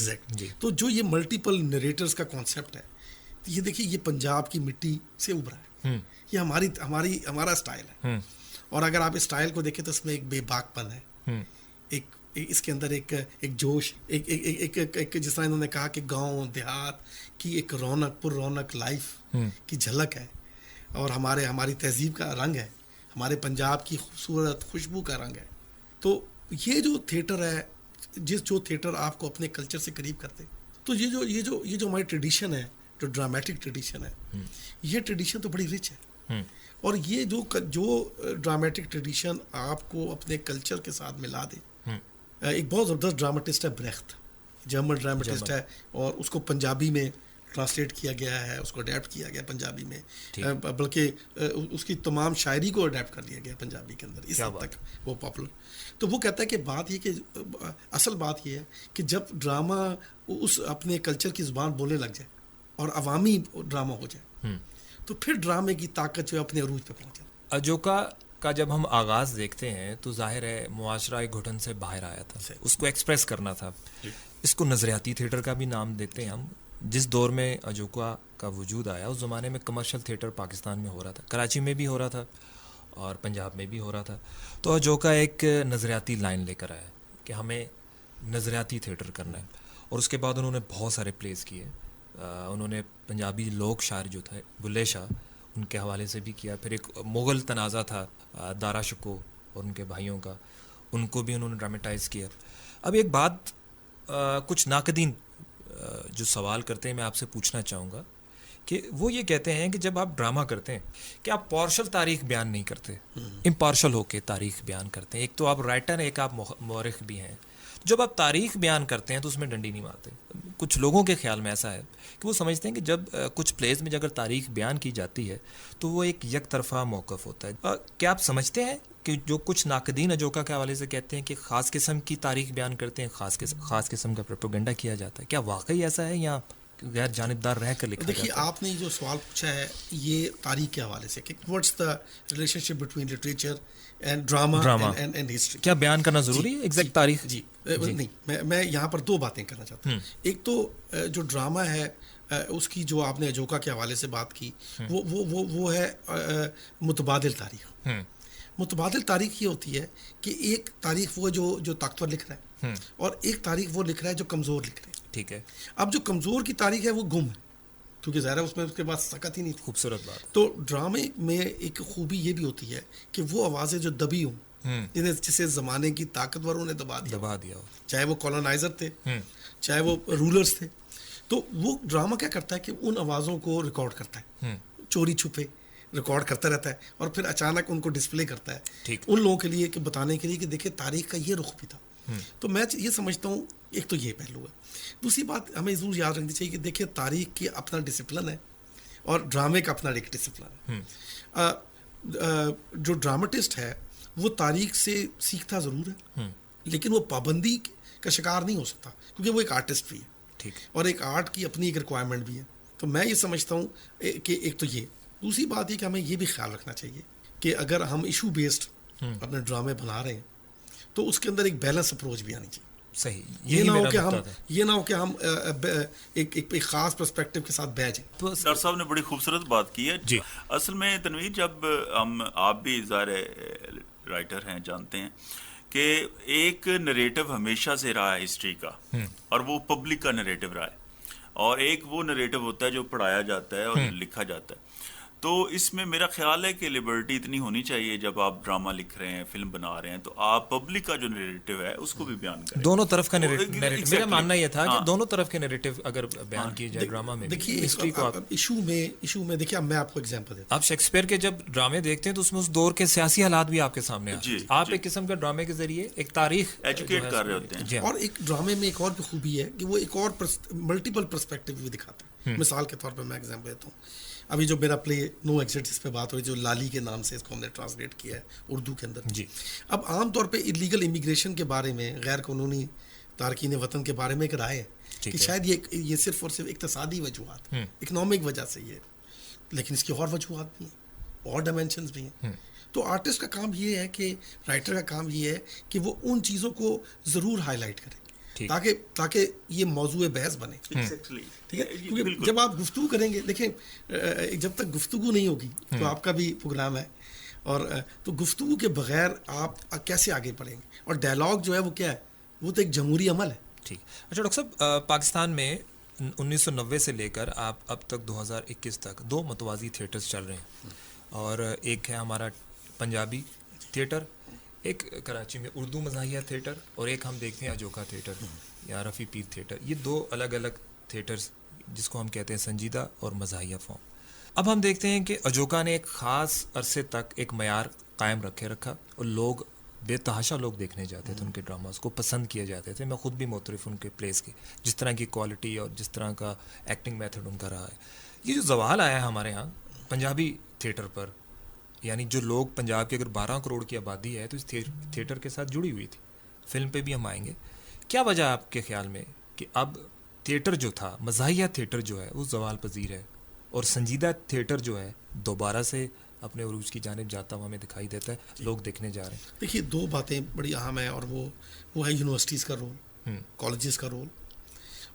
تو جو یہ ملٹیپل نیریٹرز کا کانسیپٹ ہے, یہ دیکھیے یہ پنجاب کی مٹی سے ابھرا ہے, یہ ہمارا اسٹائل ہے. اور اگر آپ اسٹائل کو دیکھیں تو اس میں ایک بے باک پن ہے, ایک اس کے اندر ایک جوش, ایک جس طرح انہوں نے کہا کہ گاؤں دیہات کی ایک رونق پر رونق لائف کی جھلک ہے, اور ہماری تہذیب کا رنگ ہے, ہمارے پنجاب کی خوبصورت خوشبو کا رنگ ہے. تو یہ جو تھیٹر ہے, جو تھیٹر آپ کو اپنے کلچر سے قریب کرتے, تو یہ جو ہماری ٹریڈیشن ہے, جو ڈرامیٹک ٹریڈیشن ہے, یہ ٹریڈیشن تو بڑی رچ ہے. اور یہ جو ڈرامیٹک ٹریڈیشن آپ کو اپنے کلچر کے ساتھ ملا دے. ایک بہت زبردست ڈرامٹسٹ ہے بریخت, جرمن ڈرامٹسٹ ہے, اور اس کو پنجابی میں ٹرانسلیٹ کیا گیا ہے, اس کو اڈیپٹ کیا گیا پنجابی میں, بلکہ اس کی تمام شاعری کو اڈیپٹ کر لیا گیا پنجابی کے اندر, اس حد تک وہ پاپولر. تو وہ کہتا ہے کہ بات یہ کہ اصل بات یہ ہے کہ جب ڈرامہ اس اپنے کلچر کی زبان بولنے لگ جائے اور عوامی ڈرامہ ہو جائے, تو پھر ڈرامے کی طاقت جو اپنے عروج پہ پہنچ جائے. اجوکا کا جب ہم آغاز دیکھتے ہیں تو ظاہر ہے معاشرہ ایک گھٹن سے باہر آیا تھا, اس کو ایکسپریس کرنا تھا. اس کو نظریاتی تھیٹر کا بھی نام دیتے ہیں ہم. جس دور میں اجوکا کا وجود آیا اس زمانے میں کمرشل تھیٹر پاکستان میں ہو رہا تھا, کراچی میں بھی ہو رہا تھا اور پنجاب میں بھی ہو رہا تھا. تو اجوکا ایک نظریاتی لائن لے کر آیا کہ ہمیں نظریاتی تھیٹر کرنا ہے, اور اس کے بعد انہوں نے بہت سارے پلیز کیے. انہوں نے پنجابی لوک شاعر جو تھے بلے شاہ, ان کے حوالے سے بھی کیا. پھر ایک مغل تنازع تھا دارا شکو اور ان کے بھائیوں کا, ان کو بھی انہوں نے ڈرامٹائز کیا. اب ایک بات کچھ ناقدین جو سوال کرتے ہیں میں آپ سے پوچھنا چاہوں گا کہ وہ یہ کہتے ہیں کہ جب آپ ڈرامہ کرتے ہیں کہ آپ پارشل تاریخ بیان نہیں کرتے, امپارشل ہو کے تاریخ بیان کرتے ہیں. ایک تو آپ رائٹر ہیں, ایک آپ مورخ بھی ہیں. جب آپ تاریخ بیان کرتے ہیں تو اس میں ڈنڈی نہیں مارتے. کچھ لوگوں کے خیال میں ایسا ہے کہ وہ سمجھتے ہیں کہ جب کچھ پلیز میں اگر تاریخ بیان کی جاتی ہے تو وہ ایک یک طرفہ موقف ہوتا ہے. کیا آپ سمجھتے ہیں کہ جو کچھ ناقدین اجوکا کے حوالے سے کہتے ہیں کہ خاص قسم کی تاریخ بیان کرتے ہیں, خاص قسم کا پروپیگنڈا کیا جاتا ہے, کیا واقعی ایسا ہے یا غیر جانبدار رہ کر لکھا جاتا ہے؟ دیکھیے آپ نے جو سوال پوچھا ہے یہ تاریخ کے حوالے سے کہ what's the relation ship between literature and drama and history, کیا بیان کرنا ضروری ہے ایگزیکٹ تاریخ؟ جی نہیں, میں یہاں پر دو باتیں کرنا چاہتا ہوں. ایک تو جو ڈرامہ ہے اس کی جو آپ نے اجوکا کے حوالے سے بات کی وہ ہے متبادل تاریخ. متبادل تاریخ یہ ہوتی ہے کہ ایک تاریخ وہ جو طاقتور لکھ رہا ہے اور ایک تاریخ وہ لکھ رہا ہے جو کمزور لکھ رہا ہے. ٹھیک ہے. اب جو کمزور کی تاریخ ہے وہ گم ہے کیونکہ ظاہر ہے اس میں اس کے بعد سکت ہی نہیں تھی. خوبصورت بات. تو ڈرامے میں ایک خوبی یہ بھی ہوتی ہے کہ وہ آوازیں جو دبی ہوں, جسے زمانے کی طاقتوروں نے دبا دیا ہو, چاہے وہ کالونائزر تھے چاہے وہ رولرز تھے, تو وہ ڈرامہ کیا کرتا ہے کہ ان آوازوں کو ریکارڈ کرتا ہے, چوری چھپے ریکارڈ کرتا رہتا ہے اور پھر اچانک ان کو ڈسپلے کرتا ہے ان لوگوں کے لیے کہ بتانے کے لیے کہ دیکھیں تاریخ کا یہ رخ بھی تھا. تو میں یہ سمجھتا ہوں ایک تو یہ پہلو ہے. دوسری بات ہمیں ضرور یاد رکھنی چاہیے کہ دیکھیں تاریخ کی اپنا ڈسپلن ہے اور ڈرامے کا اپنا ایک ڈسپلن ہے. جو ڈرامٹسٹ ہے وہ تاریخ سے سیکھتا ضرور ہے لیکن وہ پابندی کا شکار نہیں ہو سکتا کیونکہ وہ ایک آرٹسٹ بھی ہے اور ایک آرٹ کی اپنی ایک ریکوائرمنٹ بھی ہے. تو میں یہ سمجھتا ہوں کہ ایک تو یہ. دوسری بات یہ کہ ہمیں یہ بھی خیال رکھنا چاہیے کہ اگر ہم ایشو بیسڈ اپنے ڈرامے بنا رہے ہیں تو اس کے اندر ایک بیلنس اپروچ بھی آنی چاہیے. صحیح. یہ نہ ہو کہ ہم ایک خاص پرسپیکٹو کے ساتھ بہ جائیں. ڈاکٹر صاحب نے بڑی خوبصورت بات کی ہے. جی اصل میں تنویر جب آپ بھی ظاہر رائٹر ہیں جانتے ہیں کہ ایک نریٹو ہمیشہ سے رہا ہے ہسٹری کا اور وہ پبلک کا نریٹو رہا ہے, اور ایک وہ نریٹو ہوتا ہے جو پڑھایا جاتا ہے اور لکھا جاتا ہے. تو اس میں میرا خیال ہے کہ لبرٹی اتنی ہونی چاہیے جب آپ ڈرامہ لکھ رہے ہیں, فلم بنا رہے ہیں, تو آپ پبلک کا جو نریٹو ہے اس کو بھی بیان کریں. دونوں طرف کا نریٹو. میرا ماننا یہ تھا کہ دونوں طرف کے نریٹو اگر بیان کیے جائے ڈرامہ میں. دیکھیے ہسٹری کو ایشو میں دیکھیے میں آپ کو ایگزامپل دیتا ہوں. آپ شیکسپیئر کے جب ڈرامے دیکھتے ہیں تو اس میں اس دور کے سیاسی حالات بھی آپ کے سامنے آتے ہیں. آپ ایک قسم کا ڈرامے کے ذریعے ایک تاریخ ایجوکیٹ کر رہے ہوتے ہیں. اور ایک ڈرامے میں ایک اور بھی خوبی ہے کہ وہ ایک اور ملٹیپل پرسپیکٹو بھی دکھاتا ہے. مثال کے طور پر میں ایگزامپل دیتا ہوں. ابھی جو میرا پلے نو ایگزٹ جس پہ بات ہوئی جو لالی کے نام سے اس کو ہم نے ٹرانسلیٹ کیا ہے اردو کے اندر. جی اب عام طور پہ انلیگل امیگریشن کے بارے میں, غیر قانونی تارکین وطن کے بارے میں ایک رائے ہے کہ شاید یہ صرف اور صرف اقتصادی وجوہات, اکنامک وجہ سے یہ, لیکن اس کی اور وجوہات بھی ہیں اور ڈائمینشنز بھی ہیں. تو آرٹسٹ کا کام یہ ہے کہ رائٹر کا کام یہ ہے کہ وہ ان چیزوں کو ضرور ہائی لائٹ کرے تاکہ یہ موضوع بحث بنے. ٹھیک ہے, کیونکہ جب آپ گفتگو کریں گے, دیکھیں جب تک گفتگو نہیں ہوگی تو آپ کا بھی پروگرام ہے, اور تو گفتگو کے بغیر آپ کیسے آگے بڑھیں گے؟ اور ڈائلاگ جو ہے وہ کیا ہے, وہ تو ایک جمہوری عمل ہے. ٹھیک. اچھا ڈاکٹر صاحب, پاکستان میں 1990 سے لے کر اب تک 2021 تک 2 متوازی تھیٹرز چل رہے ہیں, اور ایک ہے ہمارا پنجابی تھیٹر, ایک کراچی میں اردو مزاحیہ تھیٹر, اور ایک ہم دیکھتے ہیں اجوکا تھیٹر یا رفیع پیر تھیٹر. یہ 2 الگ الگ تھیٹرز جس کو ہم کہتے ہیں سنجیدہ اور مزاحیہ فارم. اب ہم دیکھتے ہیں کہ اجوکا نے ایک خاص عرصے تک ایک معیار قائم رکھا, اور لوگ بے تحاشا لوگ دیکھنے جاتے تھے, ان کے ڈراماز کو پسند کیے جاتے تھے. میں خود بھی معترف ان کے پلیز کے, جس طرح کی کوالٹی اور جس طرح کا ایکٹنگ میتھڈ ان کا رہا ہے. یہ جو زوال آیا ہے ہمارے ہاں پنجابی تھیٹر پر, یعنی جو لوگ پنجاب کے اگر 12 کروڑ کی آبادی ہے تو اس تھیٹر کے ساتھ جڑی ہوئی تھی. فلم پہ بھی ہم آئیں گے. کیا وجہ آپ کے خیال میں کہ اب تھیٹر جو تھا, مزاحیہ تھیٹر جو ہے وہ زوال پذیر ہے, اور سنجیدہ تھیٹر جو ہے دوبارہ سے اپنے عروج کی جانب جاتا ہوا ہمیں دکھائی دیتا ہے, لوگ دیکھنے جا رہے ہیں؟ دیکھیے 2 باتیں بڑی اہم ہیں, اور وہ ہے یونیورسٹیز کا رول, کالجز کا رول.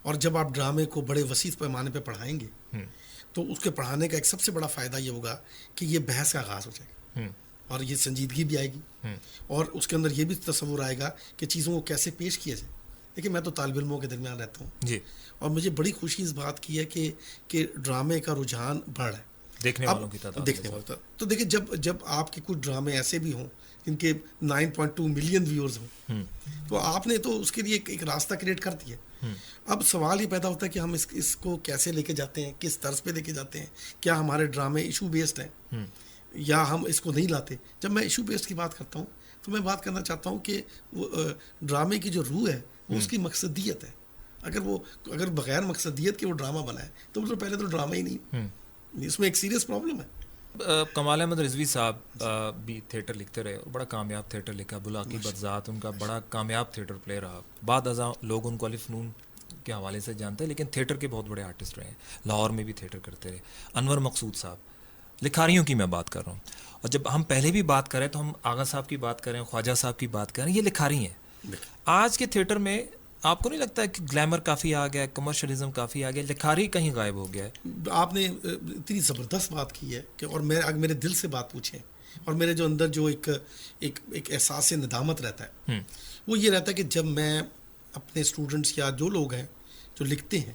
اور جب آپ ڈرامے کو بڑے وسیع پیمانے پہ پڑھائیں گے تو اس کے پڑھانے کا ایک سب سے بڑا فائدہ یہ ہوگا کہ یہ بحث کا آغاز ہو جائے گا, اور یہ سنجیدگی بھی آئے گی, اور اس کے اندر یہ بھی تصور آئے گا کہ چیزوں کو کیسے پیش کیا جائے. دیکھیے میں تو طالب علموں کے درمیان رہتا ہوں جی, اور مجھے بڑی خوشی اس بات کی ہے کہ ڈرامے کا رجحان بڑھ رہا ہے, دیکھنے والوں کی تعداد. تو دیکھیں جب آپ کے کچھ ڈرامے ایسے بھی ہوں جن کے 9.2 ملین ویورز ہوں, تو آپ نے تو اس کے لیے ایک راستہ کریٹ کر دیا. اب سوال یہ پیدا ہوتا ہے کہ ہم اس کو کیسے لے کے جاتے ہیں, کس طرز پہ لے کے جاتے ہیں. کیا ہمارے ڈرامے ایشو بیسڈ ہیں یا ہم اس کو نہیں لاتے؟ جب میں ایشو بیسڈ کی بات کرتا ہوں تو میں بات کرنا چاہتا ہوں کہ وہ ڈرامے کی جو روح ہے وہ اس کی مقصدیت ہے. اگر بغیر مقصدیت کے وہ ڈرامہ بنا ہے تو پہلے تو ڈرامہ ہی نہیں, اس میں ایک سیریس پرابلم ہے. کمال احمد رضوی صاحب بھی تھیٹر لکھتے رہے, اور بڑا کامیاب تھیٹر لکھا. بلاکی برزات ان کا بڑا کامیاب تھیٹر پلے رہا. بعد ازاں لوگ ان کو علی فنون کے حوالے سے جانتے ہیں, لیکن تھیٹر کے بہت بڑے آرٹسٹ رہے ہیں. لاہور میں بھی تھیٹر کرتے رہے. انور مقصود صاحب, لکھاریوں کی میں بات کر رہا ہوں. اور جب ہم پہلے بھی بات کریں تو ہم آغا صاحب کی بات کریں, خواجہ صاحب کی بات کریں, یہ لکھاری ہیں. آج کے تھیٹر میں آپ کو نہیں لگتا ہے کہ گلیمر کافی آ گیا ہے, کمرشلزم کافی آ گیا, لکھاری کہیں غائب ہو گیا ہے؟ آپ نے اتنی زبردست بات کی ہے کہ, اور میرے دل سے بات پوچھیں, اور میرے جو اندر جو ایک احساس ندامت رہتا ہے وہ یہ رہتا ہے کہ جب میں اپنے اسٹوڈنٹس یا جو لوگ ہیں جو لکھتے ہیں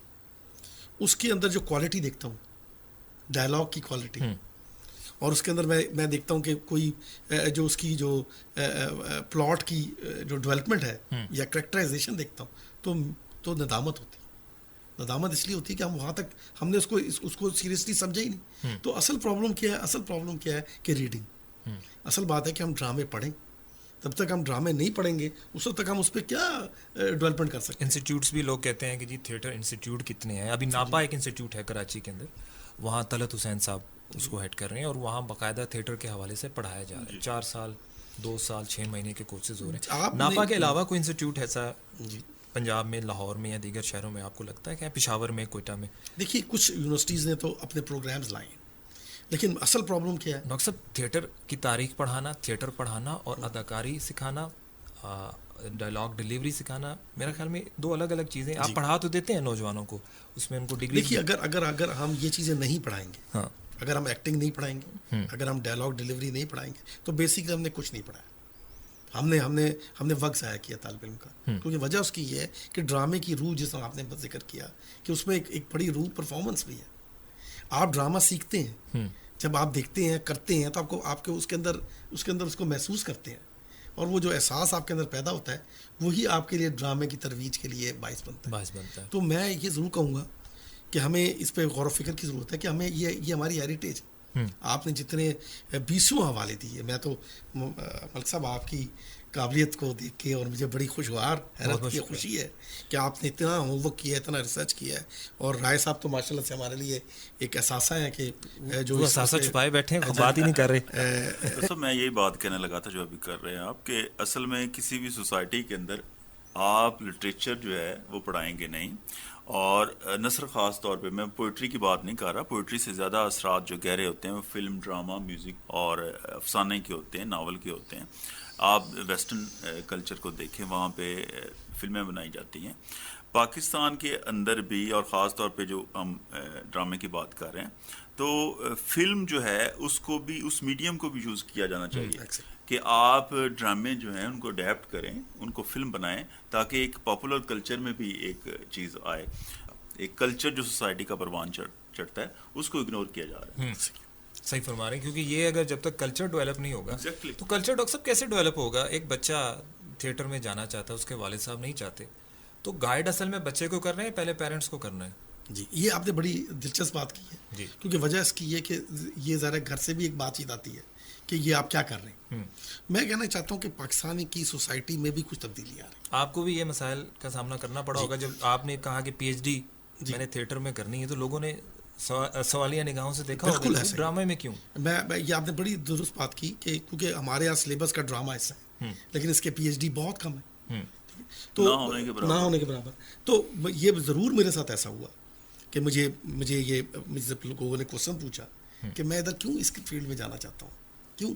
اس کے اندر جو کوالٹی دیکھتا ہوں, ڈائلاگ کی کوالٹی, اور اس کے اندر میں دیکھتا ہوں کہ کوئی جو اس کی جو پلاٹ کی جو ڈیولپمنٹ ہے یا کریکٹرائزیشن دیکھتا ہوں تو ندامت ہوتی ہے. ندامت اس لیے ہوتی ہے کہ ہم وہاں تک ہم نے اس کو سیریسلی سمجھا ہی نہیں. تو اصل پرابلم کیا ہے کہ ریڈنگ. اصل بات ہے کہ ہم ڈرامے پڑھیں. تب تک ہم ڈرامے نہیں پڑھیں گے اس وقت تک ہم اس پہ کیا ڈیولپمنٹ کر سکتے ہیں. انسٹیٹیوٹس بھی لوگ کہتے ہیں کہ جی تھیٹر انسٹیٹیوٹ کتنے ہیں. ابھی ناپا ایک انسٹیٹیوٹ ہے کراچی کے اندر, وہاں طلعت حسین صاحب اس کو ہیڈ کر رہے ہیں, اور وہاں باقاعدہ تھیٹر کے حوالے سے پڑھایا جا رہا ہے. 4 سال 2 سال 6 مہینے کے کورسز ہو رہے ہیں. ناپا کے علاوہ کوئی انسٹیٹیوٹ ایسا پنجاب میں, لاہور میں یا دیگر شہروں میں آپ کو لگتا ہے کہ پشاور میں, کوئٹہ میں؟ دیکھیے کچھ یونیورسٹیز نے تو اپنے پروگرامز لائے ہیں, لیکن اصل پرابلم کیا ہے ڈاکٹر صاحب؟ تھیٹر کی تاریخ پڑھانا, تھیٹر پڑھانا اور اداکاری سکھانا, ڈائلاگ ڈیلیوری سکھانا, میرا خیال میں 2 الگ الگ چیزیں. آپ پڑھا تو دیتے ہیں نوجوانوں کو, اس میں ان کو ڈگری. دیکھیے اگر ہم یہ چیزیں نہیں پڑھائیں گے, اگر ہم ایکٹنگ نہیں پڑھائیں گے, اگر ہم ڈائلاگ ڈیلیوری نہیں پڑھائیں گے, تو بیسکلی ہم نے کچھ نہیں پڑھایا. ہم نے وقت ضائع کیا طالب علم کا. کیونکہ وجہ اس کی یہ ہے کہ ڈرامے کی روح, جس طرح آپ نے ذکر کیا کہ اس میں ایک بڑی روح پرفارمنس بھی ہے. آپ ڈرامہ سیکھتے ہیں, جب آپ دیکھتے ہیں کرتے ہیں تو آپ کے اس کے اندر اس کو محسوس کرتے ہیں, اور وہ جو احساس آپ کے اندر پیدا ہوتا ہے وہی آپ کے لیے ڈرامے کی ترویج کے لیے باعث بنتا ہے. تو میں یہ ضرور کہوں گا کہ ہمیں اس پہ غور و فکر کی ضرورت ہے کہ ہمیں یہ ہماری ہیریٹیج. آپ نے جتنے 20 حوالے دیے, میں تو ملک صاحب آپ کی قابلیت کو دیکھ کے اور مجھے بڑی خوشی ہے کہ آپ نے اتنا ہوم ورک کیا ہے, اتنا ریسرچ کیا ہے. اور رائے صاحب تو ماشاء اللہ سے ہمارے لیے ایک احساسہ ہے کہ جو احساسہ چھپائے بیٹھے ہیں, بات ہی نہیں کر رہے. تو میں یہی بات کہنے لگا تھا جو ابھی کر رہے ہیں آپ, کہ اصل میں کسی بھی سوسائٹی کے اندر آپ لٹریچر جو ہے وہ پڑھائیں گے نہیں. اور نثر خاص طور پہ, میں پوئٹری کی بات نہیں کر رہا, پوئٹری سے زیادہ اثرات جو گہرے ہوتے ہیں وہ فلم, ڈرامہ, میوزک اور افسانے کے ہوتے ہیں, ناول کے ہوتے ہیں. آپ ویسٹرن کلچر کو دیکھیں، وہاں پہ فلمیں بنائی جاتی ہیں. پاکستان کے اندر بھی، اور خاص طور پہ جو ہم ڈرامے کی بات کر رہے ہیں، تو فلم جو ہے اس کو بھی، اس میڈیم کو بھی یوز کیا جانا چاہیے کہ آپ ڈرامے جو ہیں ان کو اڈیپٹ کریں، ان کو فلم بنائیں، تاکہ ایک پاپولر کلچر میں بھی ایک چیز آئے. ایک کلچر جو سوسائٹی کا پروان چڑھتا ہے اس کو اگنور کیا جا رہا ہے. صحیح فرما رہے ہیں، کیونکہ یہ اگر جب تک کلچر ڈیولپ نہیں ہوگا تو کلچر ڈاکٹر صاحب کیسے ڈیولپ ہوگا؟ ایک بچہ تھیٹر میں جانا چاہتا ہے، اس کے والد صاحب نہیں چاہتے، تو گائیڈ اصل میں بچے کو کرنا ہے، پہلے پیرنٹس کو کرنا ہے. جی، یہ آپ نے بڑی دلچسپ بات کی ہے جی، کیونکہ وجہ اس کی یہ کہ یہ ذرا گھر سے بھی ایک بات چیت آتی ہے کہ یہ آپ کیا کر رہے ہیں. میں کہنا چاہتا ہوں کہ پاکستانی کی سوسائٹی میں بھی کچھ تبدیلی آ رہی ہے. آپ کو بھی یہ مسائل کا سامنا کرنا پڑا ہوگا جب آپ نے کہا کہ پی ایچ ڈی میں نے تھیٹر میں کرنی ہے، تو لوگوں نے سوالیہ نگاہوں سے دیکھا ہوگا کہ ڈرامے میں کیوں. یہ آپ نے بڑی درست بات کی کہ کیونکہ ہمارے یہاں سلیبس کا ڈرامہ ایسا ہے لیکن اس کے پی ایچ ڈی بہت کم ہے، تو نہ ہونے کے برابر. تو یہ ضرور میرے ساتھ ایسا ہوا کہ مجھے جب لوگوں نے کوشچن پوچھا کہ میں ادھر کیوں اس فیلڈ میں جانا چاہتا ہوں، کیوں.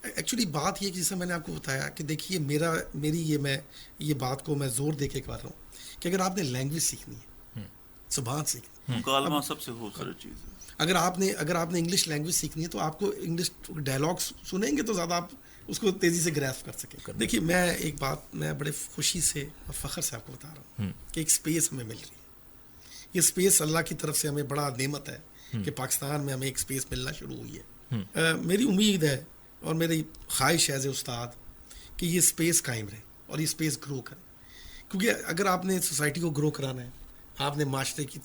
ایکچولی بات یہ کہ جیسے میں نے آپ کو بتایا کہ دیکھیے میں یہ بات کو میں زور دے کے کر رہا ہوں کہ اگر آپ نے لینگویج سیکھنی ہے، زبان سیکھنی ہے، مکالمہ سب سے خوبصورت چیز ہے. اگر آپ نے انگلش لینگویج سیکھنی ہے تو آپ کو انگلش ڈائلاگ سنیں گے تو زیادہ آپ اس کو تیزی سے گریسپ کر سکیں. دیکھیے میں ایک بات میں بڑے خوشی سے اور فخر سے آپ کو بتا رہا ہوں کہ ایک اسپیس ہمیں مل رہی ہے. یہ اسپیس اللہ کی طرف سے ہمیں بڑا نعمت ہے کہ پاکستان میں ہمیں ایک اسپیس ملنا شروع ہوئی ہے. میری امید ہے اور میری خواہش ہے ایز اے استاد کہ یہ اسپیس قائم رہے اور یہ اسپیس گرو کرے، کیونکہ اگر آپ نے سوسائٹی کو گرو کرانا ہے، آپ نے معاشرے کی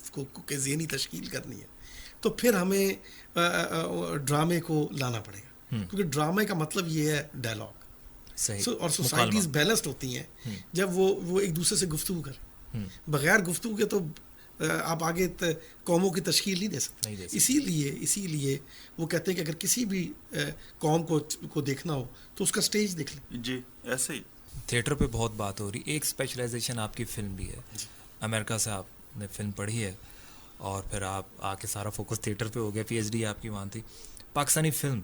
ذہنی تشکیل کرنی ہے، تو پھر ہمیں ڈرامے کو لانا پڑے گا، کیونکہ ڈرامے کا مطلب یہ ہے ڈائلاگ. اور سوسائٹیز بیلنسڈ ہوتی ہیں جب وہ ایک دوسرے سے گفتگو کریں. بغیر گفتگو کے تو آپ آگے قوموں کی تشکیل نہیں دے سکتے. اسی لیے وہ کہتے ہیں کہ اگر کسی بھی قوم کو دیکھنا ہو تو اس کا سٹیج دیکھ لیں. جی ایسے ہی. تھیٹر پہ بہت بات ہو رہی، ایک اسپیشلائزیشن آپ کی فلم بھی ہے. امریکہ سے آپ نے فلم پڑھی ہے اور پھر آپ آ کے سارا فوکس تھیٹر پہ ہو گیا، پی ایچ ڈی آپ کی وہاں تھی. پاکستانی فلم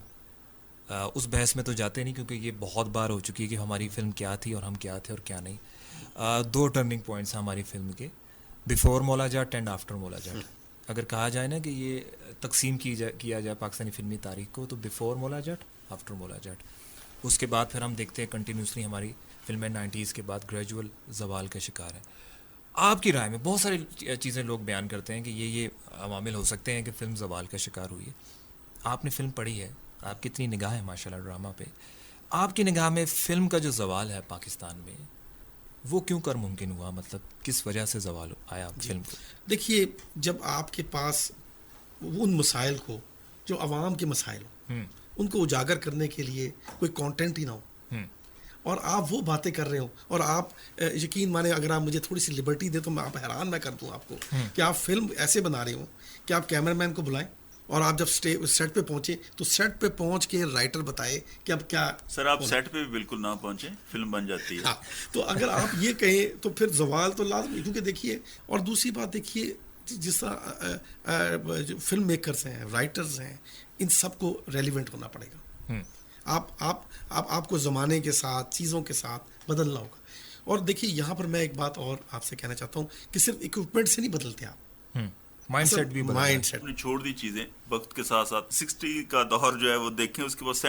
اس بحث میں تو جاتے نہیں کیونکہ یہ بہت بار ہو چکی ہے کہ ہماری فلم کیا تھی اور ہم کیا تھے اور کیا نہیں. 2 ٹرننگ پوائنٹس ہیں ہماری فلم کے، بیفور مولا جٹ اینڈ آفٹر مولا جٹ. اگر کہا جائے نا کہ یہ تقسیم کیا جائے پاکستانی فلمی تاریخ کو، تو بیفور مولا جٹ، آفٹر مولا جٹ. اس کے بعد پھر ہم دیکھتے ہیں کنٹینیوسلی ہماری فلمیں 90s کے بعد گریجول زوال کا شکار ہیں. آپ کی رائے میں بہت ساری چیزیں لوگ بیان کرتے ہیں کہ یہ عوامل ہو سکتے ہیں کہ فلم زوال کا شکار ہوئی ہے. آپ نے فلم پڑھی ہے، آپ کی اتنی نگاہ ہے ماشاء اللہ ڈرامہ پہ، آپ کی نگاہ میں فلم کا جو زوال ہے پاکستان میں وہ کیوں کر ممکن ہوا؟ مطلب کس وجہ سے زوال آیا فلم کو؟ دیکھیے جب آپ کے پاس ان مسائل کو جو عوام کے مسائل ہوں ان کو اجاگر کرنے کے لیے کوئی کانٹینٹ ہی نہ ہو اور آپ وہ باتیں کر رہے ہوں، اور آپ یقین مانے اگر آپ مجھے تھوڑی سی لبرٹی دیں تو میں آپ حیران میں کر دوں آپ کو کہ آپ فلم ایسے بنا رہے ہوں کہ آپ کیمرہ مین کو بلائیں اور آپ جب سیٹ پہ پہنچے تو سیٹ پہ پہنچ کے رائٹر بتائے کہ اب کیا. سر آپ سیٹ پہ بھی بالکل نہ پہنچے، فلم بن جاتی ہے. تو اگر آپ یہ کہیں تو پھر زوال تو لازمی، کیونکہ دیکھیے اور دوسری بات دیکھیے جس طرح جو فلم میکرز ہیں، رائٹرز ہیں، ان سب کو ریلیونٹ ہونا پڑے گا. آپ کو زمانے کے ساتھ چیزوں کے ساتھ بدلنا ہوگا. اور دیکھیے یہاں پر میں ایک بات اور آپ سے کہنا چاہتا ہوں کہ صرف اکوپمنٹ سے نہیں بدلتے آپ، مائنڈ سیٹ بھی مائنڈ سیٹ نے چھوڑ دی چیزیں وقت کے ساتھ ساتھ. 60 کا دور جو ہے وہ دیکھیں، اس کے بعد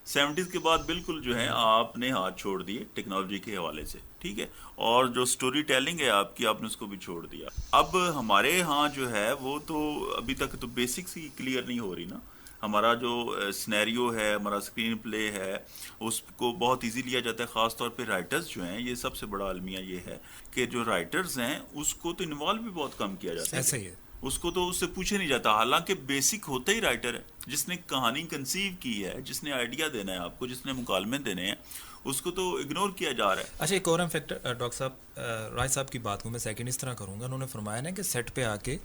70s کے بعد بالکل جو ہے آپ نے ہاتھ چھوڑ دیے ٹیکنالوجی کے حوالے سے، ٹھیک ہے. اور جو سٹوری ٹیلنگ ہے آپ کی، آپ نے اس کو بھی چھوڑ دیا. اب ہمارے ہاں جو ہے وہ تو ابھی تک تو بیسکس ہی کلیئر نہیں ہو رہی نا. ہمارا جو سینیریو ہے، ہمارا اسکرین پلے ہے، اس کو بہت ایزی لیا جاتا ہے. خاص طور پہ رائٹرز جو ہیں، یہ سب سے بڑا المیہ یہ ہے کہ جو رائٹرز ہیں اس کو تو انوالو بھی بہت کم کیا جاتا ہے. ایسا ہی ہے، اس کو تو اس سے پوچھے نہیں جاتا، حالانکہ بیسک ہوتا ہی رائٹر ہے. جس نے کہانی کنسیو کی ہے، جس نے آئیڈیا دینا ہے آپ کو، جس نے مکالمے دینے ہیں، اس کو تو اگنور کیا جا رہا ہے. اچھا ایک اور فیکٹر ڈاکٹر صاحب رائے صاحب کی بات کو میں سیکنڈ اس طرح کروں گا. انہوں نے فرمایا نا کہ سیٹ پہ آ کے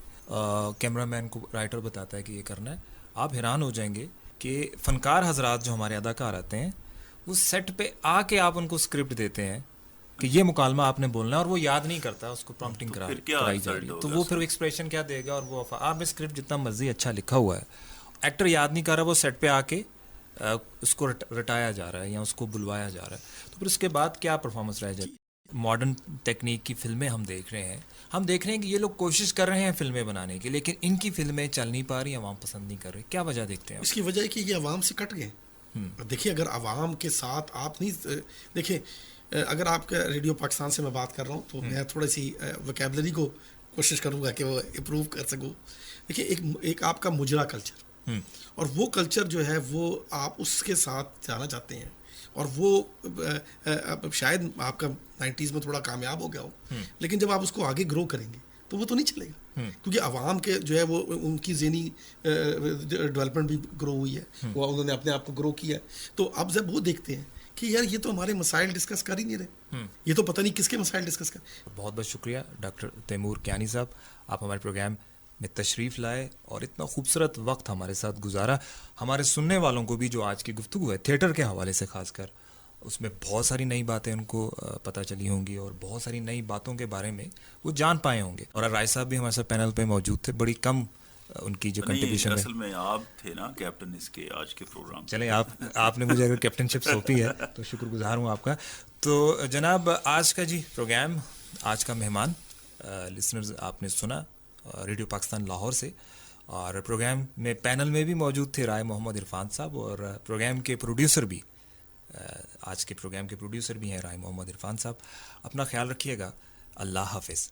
کیمرہ مین کو رائٹر بتاتا ہے کہ یہ کرنا ہے. آپ حیران ہو جائیں گے کہ فنکار حضرات جو ہمارے اداکار آتے ہیں وہ سیٹ پہ آ کے آپ ان کو اسکرپٹ دیتے ہیں کہ یہ مکالمہ آپ نے بولنا ہے، اور وہ یاد نہیں کرتا، اس کو پرومپٹنگ کرائی جا رہی ہے. تو وہ پھر ایکسپریشن کیا دے گا؟ اور وہ آپ نے اسکرپٹ جتنا مرضی اچھا لکھا ہوا ہے، ایکٹر یاد نہیں کر رہا، وہ سیٹ پہ آ کے اس کو رٹایا جا رہا ہے یا اس کو بلوایا جا رہا ہے، تو پھر اس کے بعد کیا پرفارمنس رہ جاتی ہے؟ ماڈرن ٹیکنیک کی فلمیں ہم دیکھ رہے ہیں کہ یہ لوگ کوشش کر رہے ہیں فلمیں بنانے کی، لیکن ان کی فلمیں چل نہیں پا رہی، عوام پسند نہیں کر رہی. کیا وجہ دیکھتے ہیں؟ اس کی وجہ ہے کہ یہ عوام سے کٹ گئے. دیکھیے اگر عوام کے ساتھ آپ نہیں دیکھیں، اگر آپ کا ریڈیو پاکستان سے میں بات کر رہا ہوں تو میں تھوڑی سی ویکیبلری کو کوشش کروں گا کہ وہ امپروو کر سکوں. دیکھیے ایک آپ کا مجرا کلچر، اور وہ کلچر جو ہے وہ آپ اس کے ساتھ جانا چاہتے ہیں، اور وہ شاید آپ کا 90s میں تھوڑا کامیاب ہو گیا ہو، لیکن جب آپ اس کو آگے گرو کریں گے تو وہ تو نہیں چلے گا، کیونکہ عوام کے جو ہے وہ ان کی ذہنی ڈیولپمنٹ بھی گرو ہوئی ہے، وہ انہوں نے اپنے آپ کو گرو کیا ہے. تو اب جب وہ دیکھتے ہیں کہ یار یہ تو ہمارے مسائل ڈسکس کر ہی نہیں رہے، یہ تو پتہ نہیں کس کے مسائل ڈسکس کر. بہت بہت شکریہ ڈاکٹر تیمور کیانی صاحب، آپ ہمارے پروگرام میں تشریف لائے اور اتنا خوبصورت وقت ہمارے ساتھ گزارا. ہمارے سننے والوں کو بھی جو آج کی گفتگو ہے تھیٹر کے حوالے سے خاص کر، اس میں بہت ساری نئی باتیں ان کو پتہ چلی ہوں گی، اور بہت ساری نئی باتوں کے بارے میں وہ جان پائے ہوں گے. اور رائے صاحب بھی ہمارے ساتھ پینل پہ موجود تھے، بڑی کم ان کی جو کنٹریبیوشن ہے. اصل میں آپ تھے نا کیپٹن اس کے آج کے پروگرام. چلیں آپ نے مجھے اگر کیپٹن شپ سونپی ہے تو شکر گزار ہوں آپ کا. تو جناب آج کا پروگرام، آج کا مہمان لسنرز آپ نے سنا ریڈیو پاکستان لاہور سے، اور پروگرام میں پینل میں بھی موجود تھے رائے محمد عرفان صاحب، اور پروگرام کے پروڈیوسر بھی، آج کے پروگرام کے پروڈیوسر بھی ہیں رائے محمد عرفان صاحب. اپنا خیال رکھیے گا. اللہ حافظ.